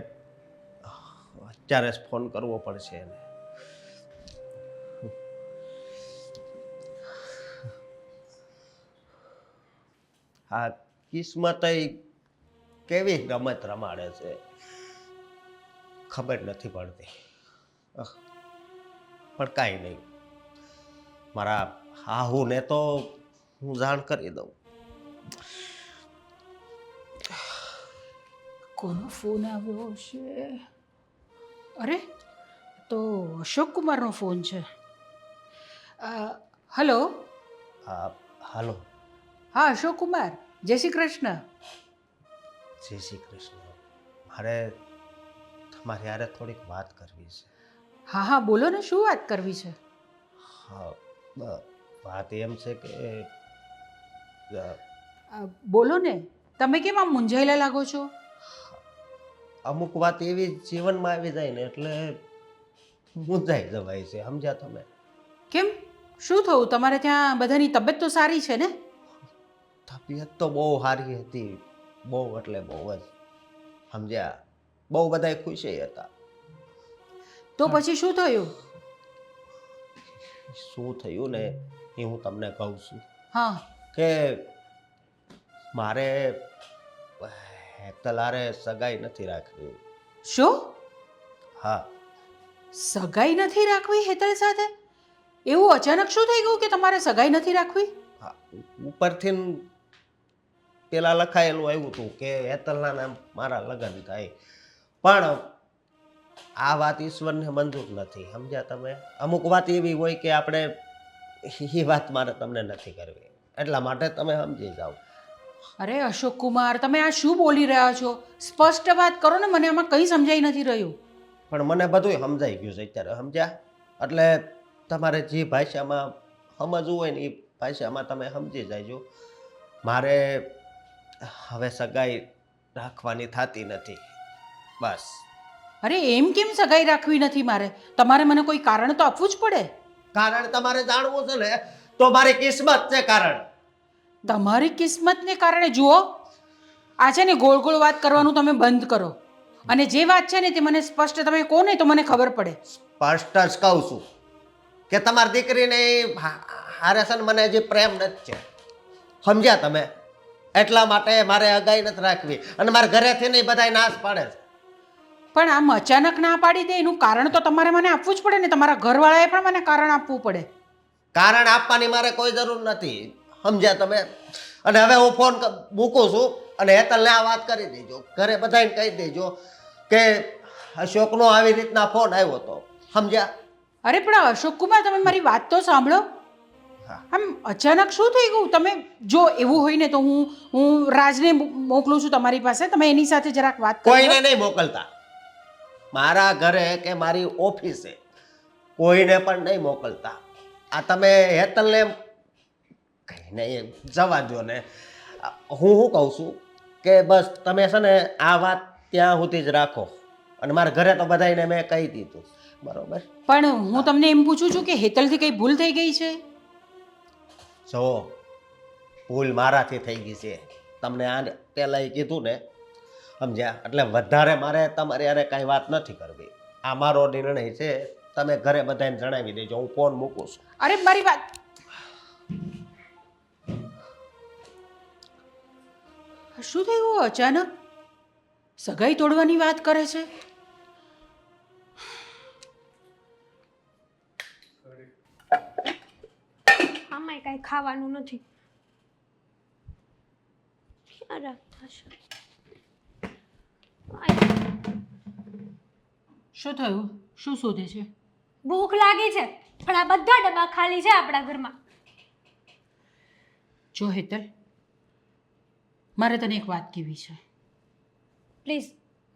અત્યારે જ ફોન કરવો પડશે એને. હા, કિસ્મત કેવી રમત રમાડે છે ખબર નથી પડતી. પણ કાંઈ નહીં, મારા હાહુને તો હું જાણ કરી દઉં. કોનો ફોન આવ્યો છે? અરે, તો અશોક કુમારનો ફોન છે. હલો. હા, હાલો. હા અશોક કુમાર, જય શ્રી કૃષ્ણ. જય શ્રી કૃષ્ણ. મારે તમારી હારે થોડીક વાત કરવી છે. હા હા બોલો ને, શું વાત કરવી છે? હા, વાત એમ છે કે બોલો ને, તમે કેમ આમ મૂંઝાયેલા લાગો છો? અમુક વાત એવી જીવનમાં આવી જાય ને એટલે મૂંઝાઈ જવાય છે, સમજ્યા તમે? કેમ, શું થયું? તમારે ત્યાં બધાની તબિયત તો સારી છે ને? તબિયત તો બહુ સારી હતી, બહુ એટલે બહુ જ, સમજ્યા? બહુ બધા ખુશી હતા. તો પછી શું થયું? શું થયું ને એ હું તમને કહું છું હા. કે મારે હેતલારે સગાઈ નથી રાખવી. શું? હા. સગાઈ નથી રાખવી હેતલ સાથે? એવું અચાનક શું થઈ ગયું કે તમારે સગાઈ નથી રાખવી? હા, ઉપરથી પેલા લખાયેલું આવ્યું હતું કે હેતલના નામ મારા લગ્ન થાય, પણ આ વાત ઈશ્વરને મંજૂર નથી, સમજ્યા તમે? અમુક વાત એવી હોય કે આપણે એ વાત મારે તમને નથી કરવી, એટલા માટે તમે સમજી જાઓ. અરે અશોક કુમાર, તમે આ શું બોલી રહ્યા છો? સ્પષ્ટ વાત કરો ને, મને આમાં કંઈ સમજાઈ નથી રહ્યું. પણ મને બધું સમજાઈ ગયું છે અત્યારે, સમજ્યા? એટલે તમારે જે ભાષામાં સમજવું હોય ને એ ભાષામાં તમે સમજી જાયજો. મારે હવે સગાઈ રાખવાની થતી નથી, બસ. અરે એમ કેમ સગાઈ રાખવી નથી મારે? તમારે મને કોઈ કારણ તો આપવું જ પડે. કારણ તમારે જાણવું છે ને તો મારી કિસ્મત છે કારણ. તમારી કિસ્મતને કારણે જુઓ, આ છે ને ગોળ ગોળ વાત કરવાનું તમે બંધ કરો, અને જે વાત છે ને તે મને સ્પષ્ટ તમે કહો ને તો મને ખબર પડે. સ્પષ્ટ જ કહું છું કે તમારી દીકરીને હારે છે ને મને હજી પ્રેમ નથી છે, સમજ્યા તમે? એટલા માટે મારે અગાઈ નથી રાખવી, અને મારા ઘરેથી નહીં બધાય નાશ પાડે છે. પણ આમ અચાનક ના પાડી દે એનું કારણ તો તમારે મને આપવું જ પડે ને, તમારા ઘરવાળાએ પણ મને કારણ આપવું પડે. કારણ આપવાની મારે કોઈ જરૂર નથી, સમજ્યા તમે? અને હવે હું ફોન મૂકું છું, અને હેતલને આ વાત કરી દેજો, ઘરે બધાને કહી દેજો કે અશોકનો આવી રીતના ફોન આવ્યો હતો, સમજ્યા? અરે પણ અશોક કુમાર, તમે મારી વાત તો સાંભળો. આમ અચાનક શું થઈ ગયું? તમે જો એવું હોય ને તો હું રાજને મોકલું છું તમારી પાસે, તમે એની સાથે જરાક વાત કરો. કોઈને નહીં મોકલતા, મારા ઘરે કે મારી ઓફિસે કોઈને પણ નહીં મોકલતા. આ તમે હેતલને કંઈ નહીં જવા દો ને. હું શું કહું છું કે બસ તમે છે ને આ વાત ત્યાં સુધી જ રાખો. અને મારા ઘરે તો બધાને મેં કહી દીધું, બરોબર? પણ હું તમને એમ પૂછું છું કે હેતલથી કંઈ ભૂલ થઈ ગઈ છે? જો ભૂલ મારાથી થઈ ગઈ છે, તમને આ પહેલાં કીધું ને, સમજ્યા? એટલે વધારે મારે તમારે યારે કાંઈ વાત નથી કરવી. આ મારો નિર્ણય છે, તમે ઘરે બધાને જણાવી દેજો. હું ફોન મૂકું છું. અરે મારી વાત શું થયું અચાનક? સગાઈ તોડવાની વાત કરે છે? આમાંય કાંઈ ખાવાનું નથી. ક્યાં રાખતા છે? શું થયું? શું શોધે છે? ભૂખ લાગી છે પણ આ બધા ડબ્બા ખાલી છે આપણા ઘરમાં. જો હેતલ, મારે તને એક વાત કહેવી છે. પ્લીઝ,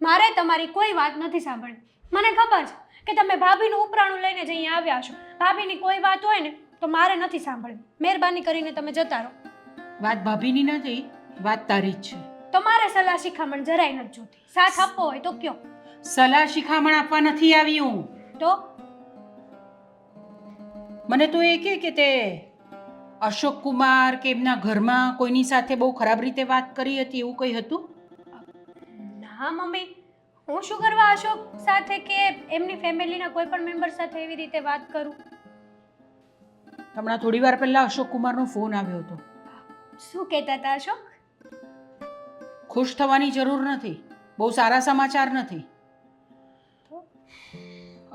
મારે તમારી કોઈ વાત નથી સાંભળવી. મને ખબર છે કે તમે ભાભીનું ઉપરાણું લઈને જ અહીંયા આવ્યા છો. ભાભીની કોઈ વાત હોય ને તો મારે નથી સાંભળવી. મહેરબાની કરીને તમે જતા રહો. વાત ભાભીની નથી, વાત તારી જ છે. તો મારે સલાહ શિખામણ જરાય નથી જોતી. સાથ આપવો હોય તો કયો. સલાહ શિખામણ આપવા નથી આવી હું. તો મને તો એ કે તે અશોક કુમાર કે એમના ઘરમાં કોઈની સાથે બહુ ખરાબ રીતે વાત કરી હતી, એવું કંઈ હતું? ના મમ્મી, હું શું કરવા અશોક સાથે કે એમની ફેમિલીના કોઈ પણ મેમ્બર સાથે એવી રીતે વાત કરું? હમણાં થોડી વાર પહેલા અશોક કુમારનો ફોન આવ્યો હતો. શું કહેતા હતા અશોક? ખુશ થવાની જરૂર નથી, બહુ સારા સમાચાર નથી.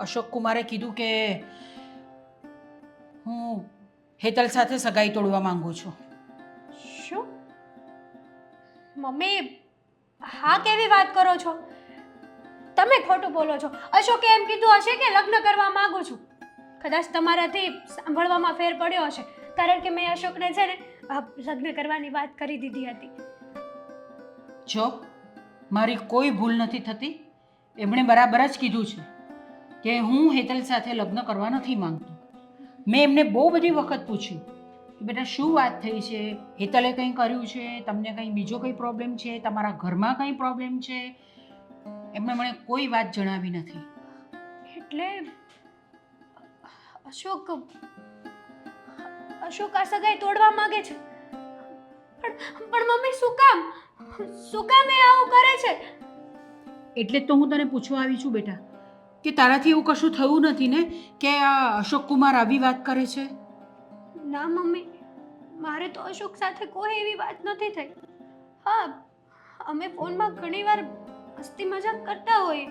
અશોક કુમારે કીધું કે હું હેતલ સાથે સગાઈ તોડવા માંગુ છું. શું? મમ્મી, હા કેવી વાત કરો છો? તમે ખોટું બોલો છો. અશોકે એમ કીધું હશે કે લગ્ન કરવા માંગુ છું. કદાચ તમારાથી સાંભળવામાં ફેર પડ્યો હશે, કારણ કે મેં અશોકને છે ને લગ્ન કરવાની વાત કરી દીધી હતી. જો મારી કોઈ ભૂલ નથી થતી. એમણે બરાબર જ કીધું છે કે હું હેતલ સાથે લગ્ન કરવા નથી માંગતો. મેં એમને બહુ બધી વખત પૂછ્યું કે બેટા શું વાત થઈ છે, હેતલે કંઈ કર્યું છે, તમને કંઈ બીજો કંઈ પ્રોબ્લેમ છે, તમારા ઘરમાં કંઈ પ્રોબ્લેમ છે? એમણે મને કોઈ વાત જણાવી નથી. એટલે અશોક આ સગાઈ તોડવા માંગે છે? પણ મમ્મી, શું કામ એ આવું કરે છે? એટલે જ તો હું તને પૂછવા આવી છું બેટા કે તારાથી એવું કશું થયું નથી ને કે આ અશોક કુમાર આવી વાત કરે છે? ના મમ્મી, મારે તો અશોક સાથે કોઈ એવી વાત નથી થઈ. હા, અમે ફોનમાં ઘણીવાર મસ્તી મજાક કરતા હોઈએ,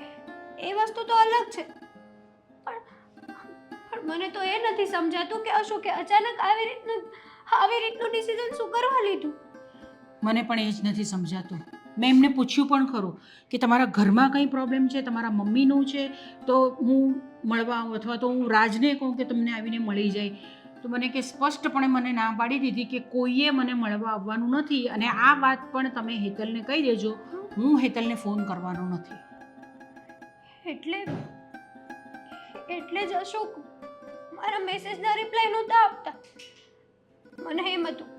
એ વસ્તુ તો અલગ છે. પણ મને તો એ નથી સમજાતું કે અશોકે અચાનક આવી રીતનું ડિસિઝન શું કરવા લીધું? મને પણ એ જ નથી સમજાતું. મેં એમને પૂછ્યું પણ ખરું કે તમારા ઘરમાં કંઈ પ્રોબ્લેમ છે, તમારા મમ્મીનું છે, તો હું મળવા આવું, અથવા તો હું રાજને કહું કે તમને આવીને મળી જાય. તો મને કે સ્પષ્ટપણે મને ના પાડી દીધી કે કોઈએ મને મળવા આવવાનું નથી, અને આ વાત પણ તમે હેતલને કહી દેજો, હું હેતલને ફોન કરવાનો નથી. એટલે જ અશોક મારા મેસેજના રિપ્લાય નહોતા આપતા. મને એમ હતું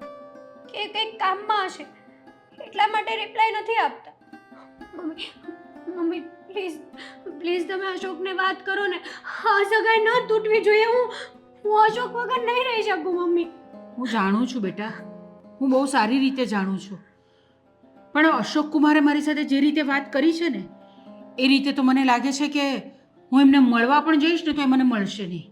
કે કંઈક કામમાં હશે, એટલા માટે રિપ્લાય નથી આપતા. મમ્મી પ્લીઝ તમે અશોકને વાત કરો ને. આ સગાઈ ન તૂટવી જોઈએ. હું અશોક વગર નહીં રહી શકું મમ્મી. હું જાણું છું બેટા, હું બહુ સારી રીતે જાણું છું, પણ અશોક કુમારે મારી સાથે જે રીતે વાત કરી છે ને એ રીતે તો મને લાગે છે કે હું એમને મળવા પણ જઈશ ને તો એ મને મળશે નહીં.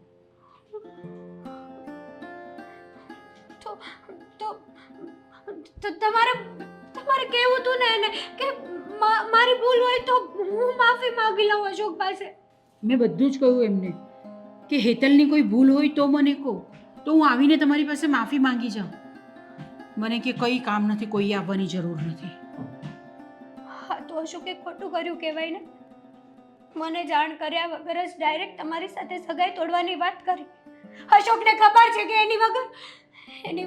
તો તમારે કહેવું હતું ને એને કે મારી ભૂલ હોય તો હું માફી માંગી લઉં અશોક પાસે. મેં બધું જ કહ્યું એમને કે હેતલની કોઈ ભૂલ હોય તો મને કહો, તો હું આવીને તમારી પાસે માફી માંગી જાઉં. મને કે કંઈ કામ નથી, કોઈ આવવાની જરૂર નથી. હા, તો અશોકે ખોટું કર્યું કહેવાય ને. મને જાણ કર્યા વગર જ ડાયરેક્ટ તમારી સાથે સગાઈ તોડવાની વાત કરી. અશોકને ખબર છે કે એની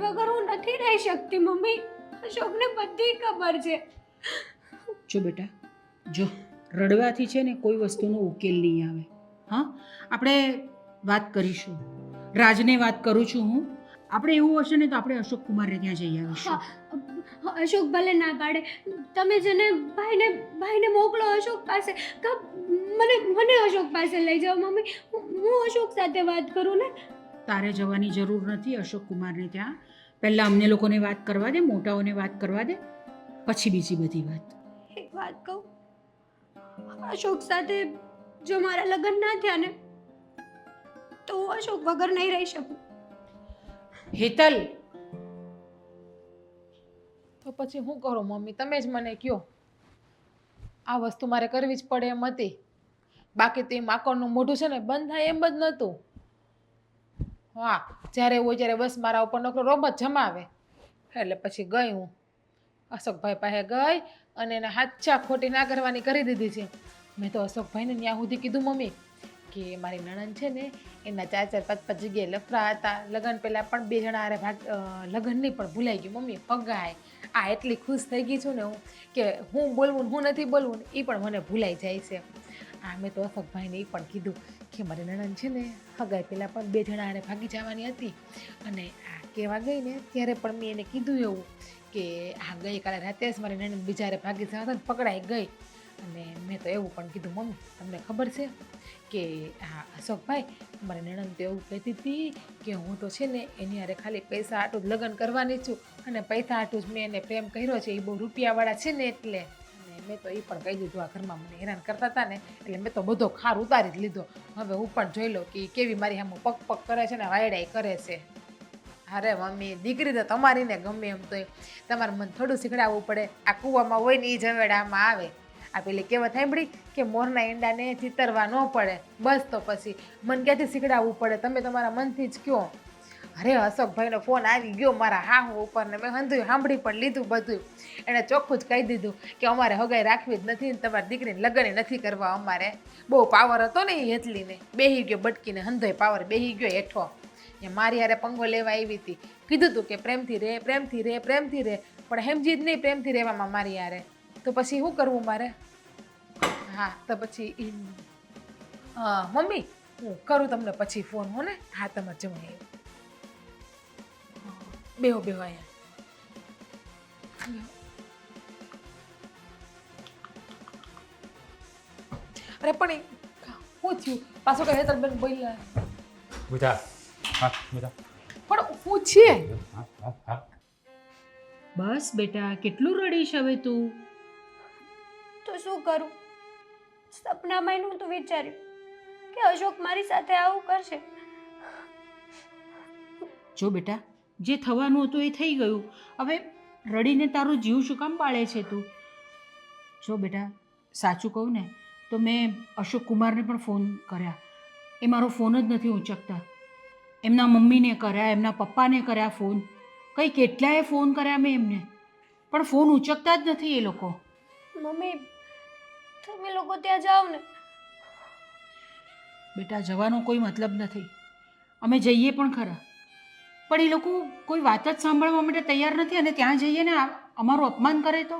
વગર હું નથી રહી શકતી મમ્મી. અશોકને બધી ખબર છે. જો બેટા, જો રડવાથી છે ને કોઈ વસ્તુનો ઉકેલ નહીં આવે. હા, આપણે વાત કરીશું. રાજને વાત કરું છું હું. આપણે એવું હશે ને તો આપણે અશોક કુમારને ત્યાં જઈ આવીશું. અશોક ભલે ના પાડે, તમે છે ને ભાઈને મોકલો અશોક પાસે. મને અશોક પાસે લઈ જાઓ મમ્મી. હું અશોક સાથે વાત કરું ને. તારે જવાની જરૂર નથી અશોક કુમારને ત્યાં. પહેલાં અમને લોકોને વાત કરવા દે, મોટાઓને વાત કરવા દે, પછી બીજી બધી વાત. એક વાત કહું, અશોક સાથે જો મારા લગ્ન ના થયા ને તો હું અશોક વગર નહીં રહી શકું. હેતલ, તો પછી હું કરું મમ્મી, તમે જ મને કહો. આ વસ્તુ મારે કરવી જ પડે એમ હતી. બાકી તો એ માકડનું મોઢું છે ને બંધ થાય એમ જ નહોતું. હા, જ્યારે હોય ત્યારે બસ મારા ઉપર નકરો રોબ જ જમાવે. એટલે પછી ગઈ હું અશોકભાઈ પાસે ગઈ અને એને હાચા ખોટી ના કરવાની કરી દીધી છે. મેં તો અશોકભાઈને ત્યાં સુધી કીધું મમ્મી કે મારી નણંદ છે ને એના 4-4, 5-5 જગ્યાએ લફરા હતા. લગ્ન પહેલાં પણ 2 જણા હારે લગ્ન નહીં પણ ભૂલાઈ ગયું મમ્મી પગાય. આ એટલી ખુશ થઈ ગઈ છું ને હું કે હું બોલવું ને હું નથી બોલવું ને એ પણ મને ભૂલાઈ જાય છે. આ મેં તો અશોકભાઈને એ પણ કીધું કે મારી નણંદ છે ને હગાઈ પહેલાં પણ 2 જણા હારે ભાગી જવાની હતી અને આ કહેવા ગઈ ને ત્યારે પણ મેં એને કીધું એવું કે આ ગઈકાલે રાતે જ મારી નણંદ બીજા હારે ભાગી જવા હતા ને પકડાઈ ગઈ. અને મેં તો એવું પણ કીધું મમ્મી તમને ખબર છે કે હા અશોકભાઈ મારી નણંદ તો એવું કહેતી હતી કે હું તો છે ને એની હારે ખાલી પૈસા હાટું જ લગ્ન કરવાની છું અને પૈસા હાટું જ મેં એને પ્રેમ કર્યો છે. એ બહુ રૂપિયાવાળા છે ને એટલે. અને મેં તો એ પણ કહી દીધું આ ઘરમાં મને હેરાન કરતા હતા ને એટલે મેં તો બધો ખાર ઉતારી જ લીધો. હવે હું પણ જોઈ લો કે કેવી મારી સામે પગ પગ કરે છે ને વાયડાઈ કરે છે. અરે મમ્મી દીકરી તો તમારી ને ગમે એમ તો તમારે મને થોડું શીખડાવવું પડે. આ કૂવામાં હોય ને એ ઝવેડામાં આવે. આ પેલી કહેવત સાંભળી કે મોરના ઈંડાને ચિતરવા ન પડે. બસ તો પછી મન ક્યાંથી શીખડાવવું પડે? તમે તમારા મનથી જ કહો. અરે અશોકભાઈનો ફોન આવી ગયો મારા હાહુ ઉપર ને મેં હંધું સાંભળી પણ લીધું બધું. એણે ચોખ્ખું જ કહી દીધું કે અમારે હગાઈ રાખવી જ નથી ને તમારી દીકરીને લગ્ન નથી કરવા અમારે. બહુ પાવર હતો ને એ હેતલીને બેહી ગયો બટકીને હંધોય પાવર બેહી ગયો હેઠો. એ મારી હારે પંગો લેવા આવી હતી. કીધું તું કે પ્રેમથી રહે પ્રેમથી રહે પ્રેમથી રહે પણ હેમજી જ નહીં પ્રેમથી રહેવામાં મારી હારે. તો પછી શું કરવું મારે? હા તો પછી મમ્મી હું કરું તમને પછી ફોન હો ને. હા તમારે જમાઈ આવ્યો. બેહો અહીંયા. અરે પણ શું થયું પાછું કઈ હેતલબેન બોલ્યા? બુધા હા બુધા પણ હું છે. હા હા બસ બેટા, કેટલું રડીશ હવે તું? તો શું કરું? સપનામાં નહોતું વિચાર્યું કે અશોક મારી સાથે આવું કરશે. જો બેટા, જે થવાનું હતું એ થઈ ગયું. હવે રડીને તારો જીવ શું કામ બાળે છે તું? જો બેટા, સાચું કહું ને તો મેં અશોક કુમારને પણ ફોન કર્યા. એ મારો ફોન જ નથી ઉંચકતા. એમના મમ્મીને કર્યા, એમના પપ્પાને કર્યા ફોન, કંઈ કેટલાય ફોન કર્યા મેં એમને, પણ ફોન ઉંચકતા જ નથી એ લોકો. મમ્મી તમે લોકો ત્યાં જાઓ ને. બેટા, જવાનો કોઈ મતલબ નથી. અમે જઈએ પણ ખરા, પણ એ લોકો કોઈ વાત જ સાંભળવા માટે તૈયાર નથી. અને ત્યાં જઈએ ને અમારું અપમાન કરે તો?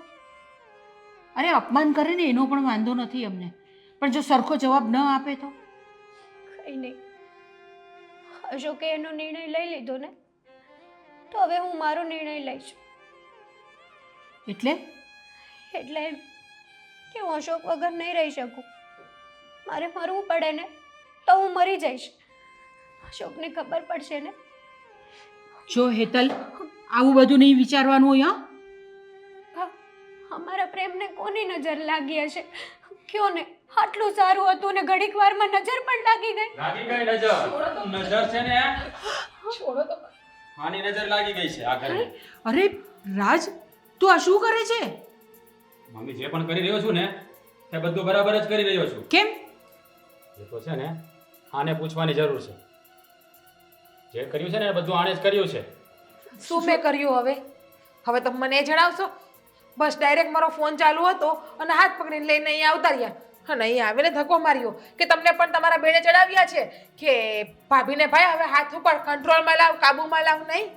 અરે અપમાન કરે ને એનો પણ વાંધો નથી અમને, પણ જો સરખો જવાબ ન આપે તો? કંઈ નહીં, અશોકે એનો નિર્ણય લઈ લીધો ને તો હવે હું મારો નિર્ણય લઈશ. એટલે એમ કે હું અશોક વગર નહીં રહી શકું. મારે મરવું પડે ને તો હું મરી જઈશ. અશોકને ખબર પડશે ને. જો હેતલ, આવું બધું નહીં વિચારવાનું હોય. હા, અમારા પ્રેમને કોની નજર લાગી હશે કયો ને? આટલું સારું હતું ને ઘડીક વારમાં નજર પણ લાગી ગઈ. લાગી ગઈ નજર છે ને. છોડો તો. આની નજર લાગી ગઈ છે આ ઘરે. અરે રાજ, તું આ શું કરે છે? મમ્મી જે પણ કરી રહ્યો છું ને એ બધું બરાબર જ કરી રહ્યો છું. કેમ? એ તો છે ને આને પૂછવાની જરૂર છે. જે કર્યું છે ને એ બધું આણે જ કર્યું છે. શું મેં કર્યું હવે? હવે તમે મને એ જણાવશો? બસ ડાયરેક્ટ મારો ફોન ચાલુ હતો અને હાથ પકડીને લઈને અહીંયા આવતા રહ્યા અને અહીંયા આવીને ધક્કો માર્યો કે તમને પણ તમારા બેને ચડાવ્યા છે કે ભાભીને ભાઈ હવે હાથ ઉપર કંટ્રોલમાં લાવ, કાબુમાં લાવ. નહીં,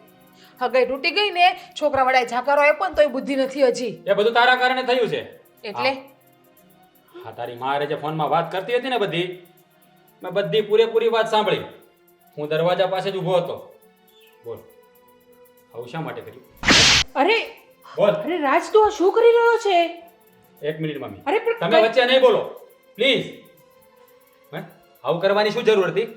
હગાઈ તૂટી ગઈ ને છોકરા વડાએ ઝાકરો આપ્યો ને તોય બુદ્ધિ નથી હજી. એ બધું તારા કારણે થયું છે. એટલે હા તારી મારે જે ફોનમાં વાત કરતી હતી ને બધી મેં બધી પૂરેપૂરી વાત સાંભળી. હું દરવાજા પાસે જ ઊભો હતો. બોલ આવું શા માટે કર્યું? અરે બોલ. અરે રાજ તું આ શું કરી રહ્યો છે? એક મિનિટ મમ્મી, અરે પણ તમે વચ્ચે નહીં બોલો પ્લીઝ. હે આવું કરવાની શું જરૂર હતી?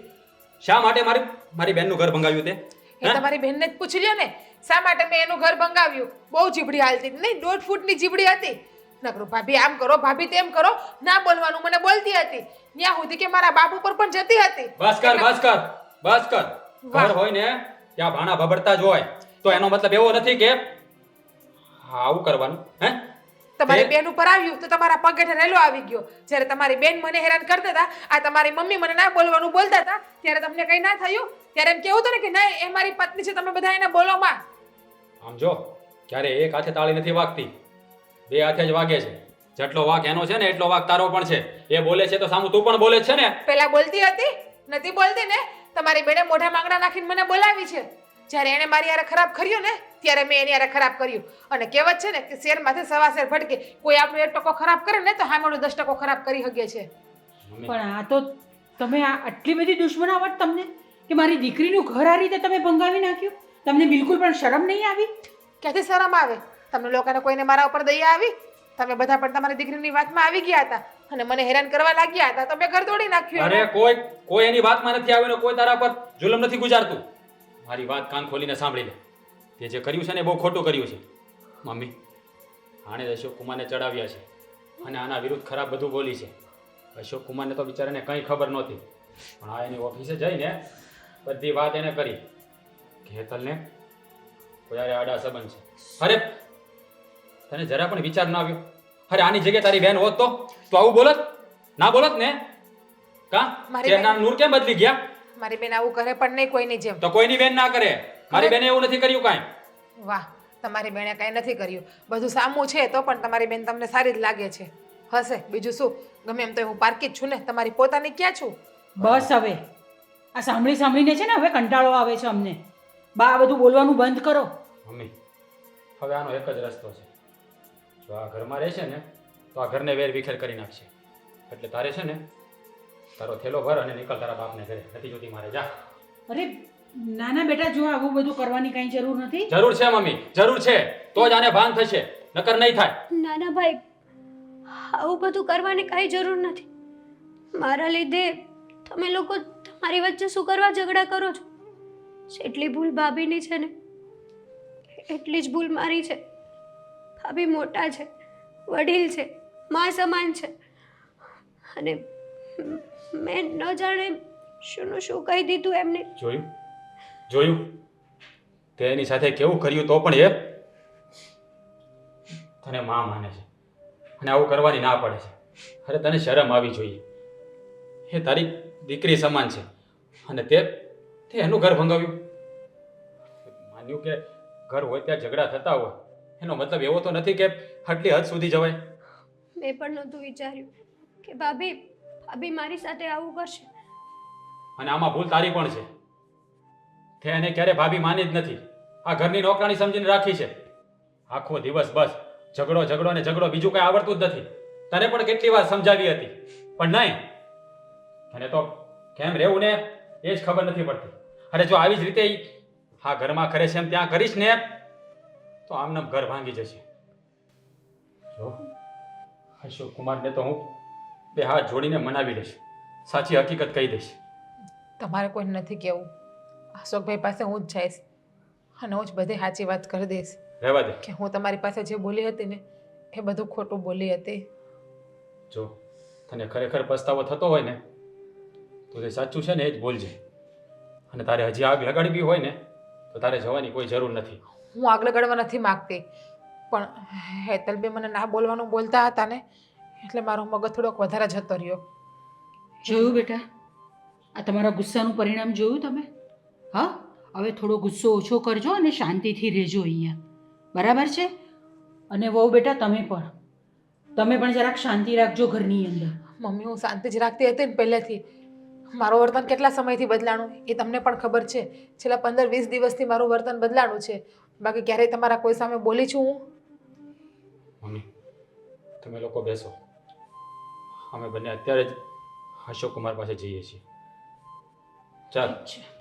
શા માટે મારી બેનનું ઘર ભંગાવ્યું તે? એ તમારી બહેનને જ પૂછી લ્યો ને, શા માટે મેં એનું ઘર ભંગાવ્યું? બહુ જીબડી હાલતી હતી, નહીં 1.5 ફૂટની જીબડી હતી. નકરું ભાભી આમ કરો, ભાભી તેમ કરો, ના બોલવાનું મને બોલતી હતી. ત્યાં સુધી કે મારા બાપ ઉપર પણ જતી હતી. બસ કર બસ કર બસ કર. ઘર હોય ને ત્યાં ભાણા ભબડતા જ હોય, તો એનો મતલબ એવો નથી કે આવું કરવાનું. હે તમારી બેન ઉપર આવ્યું તો તમારા પગે ઠરેલો આવી ગયો. જ્યારે તમારી બેન મને હેરાન કરતા હતા, આ તમારી મમ્મી મને ના બોલવાનું બોલતા હતા, ત્યારે તમને કઈ ના થયું? ત્યારે એમ કેવું હતું ને કે ના એ મારી પત્ની છે, તમે બધા એને બોલો માં. આમ જો, ક્યારે એક હાથે તાળી નથી વાગતી, બે હાથે જ વાગે છે. જેટલો વાક એનો છે ને એટલો વાક તારો પણ છે. એ બોલે છે તો સામું તું પણ બોલે છે ને. પેલા બોલતી હતી, નથી બોલતી ને. તમારી બેને મોઢા માંગડા નાખીને મને બોલાવી છે. જ્યારે એને મારી હારે ખરાબ કર્યું ને ત્યારે મેં એની હારે ખરાબ કર્યું. અને કહેવત છે ને કે શેર માથે સવા શેર ફટકે. કોઈ આપણું 1% ખરાબ કરે ને તો સામેનું 10% ખરાબ કરી શકે છે. મમ્મી, પણ આ તો તમે આ આટલી બધી દુશ્મનાવટ તમને કે મારી દીકરીનું ઘર આ રીતે તમે ભંગાવી નાખ્યું? તમને બિલકુલ પણ શરમ નહીં આવી? ક્યાંથી શરમ આવે? તમને લોકોને કોઈને મારા ઉપર દયા આવી? તમે બધા પણ તમારી દીકરીની વાતમાં આવી ગયા હતા અને મને હેરાન કરવા લાગ્યા હતા, તો મેં ઘર તોડી નાખ્યું. અરે કોઈ એની વાતમાં નથી આવ્યું ને કોઈ તારા પર જુલમ નથી ગુજારતું. મારી વાત કાન ખોલીને સાંભળી લે. તે જે કર્યું છે ને બહુ ખોટું કર્યું છે. મમ્મી, આણે અશોક કુમારને ચડાવ્યા છે અને આના વિરુદ્ધ ખરાબ બધું બોલી છે. અશોક કુમારને તો બિચારાને કંઈ ખબર નહોતી, પણ આ એની ઓફિસે જઈને બધી વાત એને કરી કે હેતલને કોઈ હારે આડા સંબંધ છે. અરે તને જરા પણ વિચાર ના આવ્યો? અરે આની જગ્યાએ તારી બેન હોત તો તું આવું બોલત? ના બોલત ને? કા મારી ચહેરાના નૂર કેમ બદલી ગયા? મારી બેન આવું કરે પણ નહીં કોઈની જેમ. તો કોઈની બેન ના કરે. મારી બેને એવું નથી કર્યું કાંઈ. વાહ, તમારી બેને કાંઈ નથી કર્યું. બધું સામું છે તો પણ તમારી બેન તમને સારી જ લાગે છે. હશે બીજું શું? ગમે એમ તો હું પારકી જ છું ને, તમારી પોતાની ક્યાં છું? બસ હવે આ સાંભળીને છે ને હવે કંટાળો આવે છે અમને. બા આ બધું બોલવાનું બંધ કરો. મમ્મી, હવે આનો એક જ રસ્તો છે. જો આ ઘરમાં રહેશે ને તો આ ઘરને વેર વિખેર કરી નાખશે. એટલે તારે છે ને તારો થેલો ભર અને નીકળ તારા બાપને ઘરે. નથી જોતી મારે, જા. અરે નાના બેટા, જો આવું બધું કરવાની કાંઈ જરૂર નથી. જરૂર છે મમ્મી, જરૂર છે. તો જ આને ભાન થશે, નકર નહીં થાય. નાના ભાઈ, આવું બધું કરવાની કાંઈ જરૂર નથી. મારા લીધે તમે લોકો તમારી વચ્ચે શું કરવા ઝઘડા કરો છો? જેટલી ભૂલ ભાભીની છે ને એટલી જ ભૂલ મારી છે. ભાભી મોટા છે, વડીલ છે, મા સમાન છે, અને મેં ન જાણે શુંનું શું કહી દીધું એમને. જોયું તે એની સાથે કેવું કર્યું તો પણ એ તને માં માને છે અને આવું કરવાની ના પડે છે. અરે તને શરમ આવી જોઈએ. એ તારી દીકરી સમાન છે અને તે એનું ઘર ભંગાવ્યું. માન્યું કે ઘર હોય ત્યાં ઝઘડા થતા હોય, એનો મતલબ એવો તો નથી કે આટલી હદ સુધી જવાય. મેં પણ નહોતું વિચાર્યું કે ભાભી મારી સાથે આવું કરશે. અને આમાં ભૂલ તારી પણ છે. તે એને ક્યારે ભાભી માની જ નથી. આ ઘરની નોકરાણી સમજીને રાખી છે. આખો દિવસ બસ ઝઘડો ને ઝઘડો, બીજું કઈ આવડતું જ નથી. તને પણ કેટલી વાર સમજાવી હતી પણ નહીં. તને તો કેમ રહેવું ને એ જ ખબર નથી પડતી. અરે જો આવી જ રીતે આ ઘરમાં કરે છે એમ ત્યાં કરીશ ને તો આમનામ ઘર ભાંગી જશે. જો અશોક કુમારને તો હું બે હાથ જોડીને મનાવી લઈશ, સાચી હકીકત કહી દઈશ. તમારે કોઈ નથી કેવું. અશોકભાઈ પાસે હું જ જઈશ અને હું જ બધી સાચી વાત કરી દઈશ રહેવા દે. કે હું તમારી પાસે જે બોલી હતી ને એ બધું ખોટું બોલી હતી. જો તને ખરેખર પસ્તાવો થતો હોય ને તો તે સાચું છે ને એ જ બોલજે. અને તારે હજી આગ લગાડવી હોય ને તો તારે જવાની કોઈ જરૂર નથી. હું આગળ ગળવા નથી માગતી, પણ હેતલબે મને ના બોલવાનું બોલતા હતા ને એટલે મારો મગજ થોડોક વધારે જતો રહ્યો. જોયું બેટા, આ તમારા ગુસ્સાનું પરિણામ જોયું તમે? હા, હવે થોડો ગુસ્સો ઓછો કરજો અને શાંતિથી રહેજો અહીંયા, બરાબર છે? અને વહુ બેટા તમે પણ જરાક શાંતિ રાખજો ઘરની અંદર. મમ્મી, હું શાંતિ જ રાખતી હતી ને પહેલેથી. મારું વર્તન કેટલા સમયથી બદલાણું એ તમને પણ ખબર છે. છેલ્લા 15-20 દિવસથી મારું વર્તન બદલાણું છે. બાકી ક્યારેય તમારા કોઈ સામે બોલી છું હું? મમ્મી, તમે લોકો બેસો. અમે બંને અત્યારે જ અશોક કુમાર પાસે જઈએ છીએ ચાલ છે